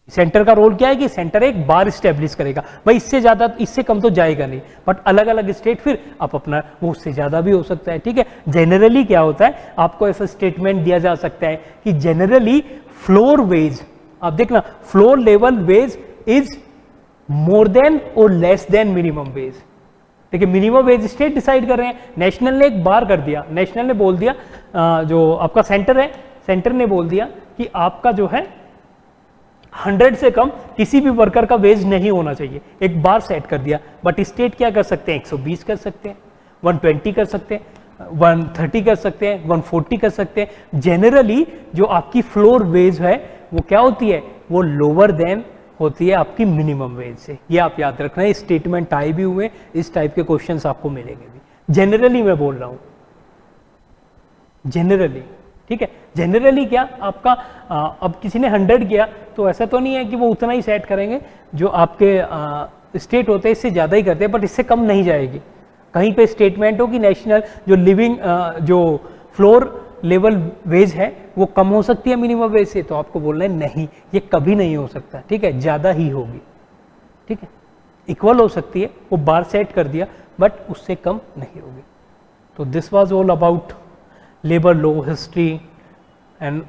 सेंटर का रोल क्या है कि सेंटर एक बार स्टेब्लिश करेगा, भाई इससे ज़्यादा इससे कम तो जाएगा नहीं, बट अलग अलग स्टेट फिर आप अपना वो उससे ज़्यादा भी हो सकता है, ठीक है। जनरली क्या होता है, आपको ऐसा स्टेटमेंट दिया जा सकता है कि जनरली फ्लोर वेज, आप देखना floor level wage is more than और लेस देन मिनिमम वेज। देखिए मिनिमम वेज स्टेट डिसाइड कर रहे हैं, नेशनल ने एक बार कर दिया, नेशनल ने बोल दिया, जो आपका सेंटर है, सेंटर ने बोल दिया कि आपका जो है 100 से कम किसी भी वर्कर का वेज नहीं होना चाहिए, एक बार सेट कर दिया। बट स्टेट क्या कर सकते हैं, 120 कर सकते हैं, 120 कर सकते हैं, 130 कर सकते हैं, 140 कर सकते हैं। जनरली जो आपकी फ्लोर वेज है वो क्या होती है, वो लोअर देन होती है आपकी मिनिमम वेज से। ये आप याद रखना है, स्टेटमेंट आए भी हुए, इस टाइप के क्वेश्चंस आपको मिलेंगे भी। जनरली मैं बोल रहा हूं, जनरली, ठीक है। जनरली क्या आपका अब किसी ने 100 किया तो ऐसा तो नहीं है कि वो उतना ही सेट करेंगे, जो आपके स्टेट होते हैं इससे ज़्यादा ही करते हैं, बट इससे कम नहीं जाएगी। कहीं पे स्टेटमेंट हो कि नेशनल जो लिविंग जो फ्लोर लेवल वेज है वो कम हो सकती है मिनिमम वेज से, तो आपको बोलना है नहीं, ये कभी नहीं हो सकता, ठीक है, ज़्यादा ही होगी, ठीक है। इक्वल हो सकती है, वो बार सेट कर दिया, बट उससे कम नहीं होगी। तो this was all about labour law history and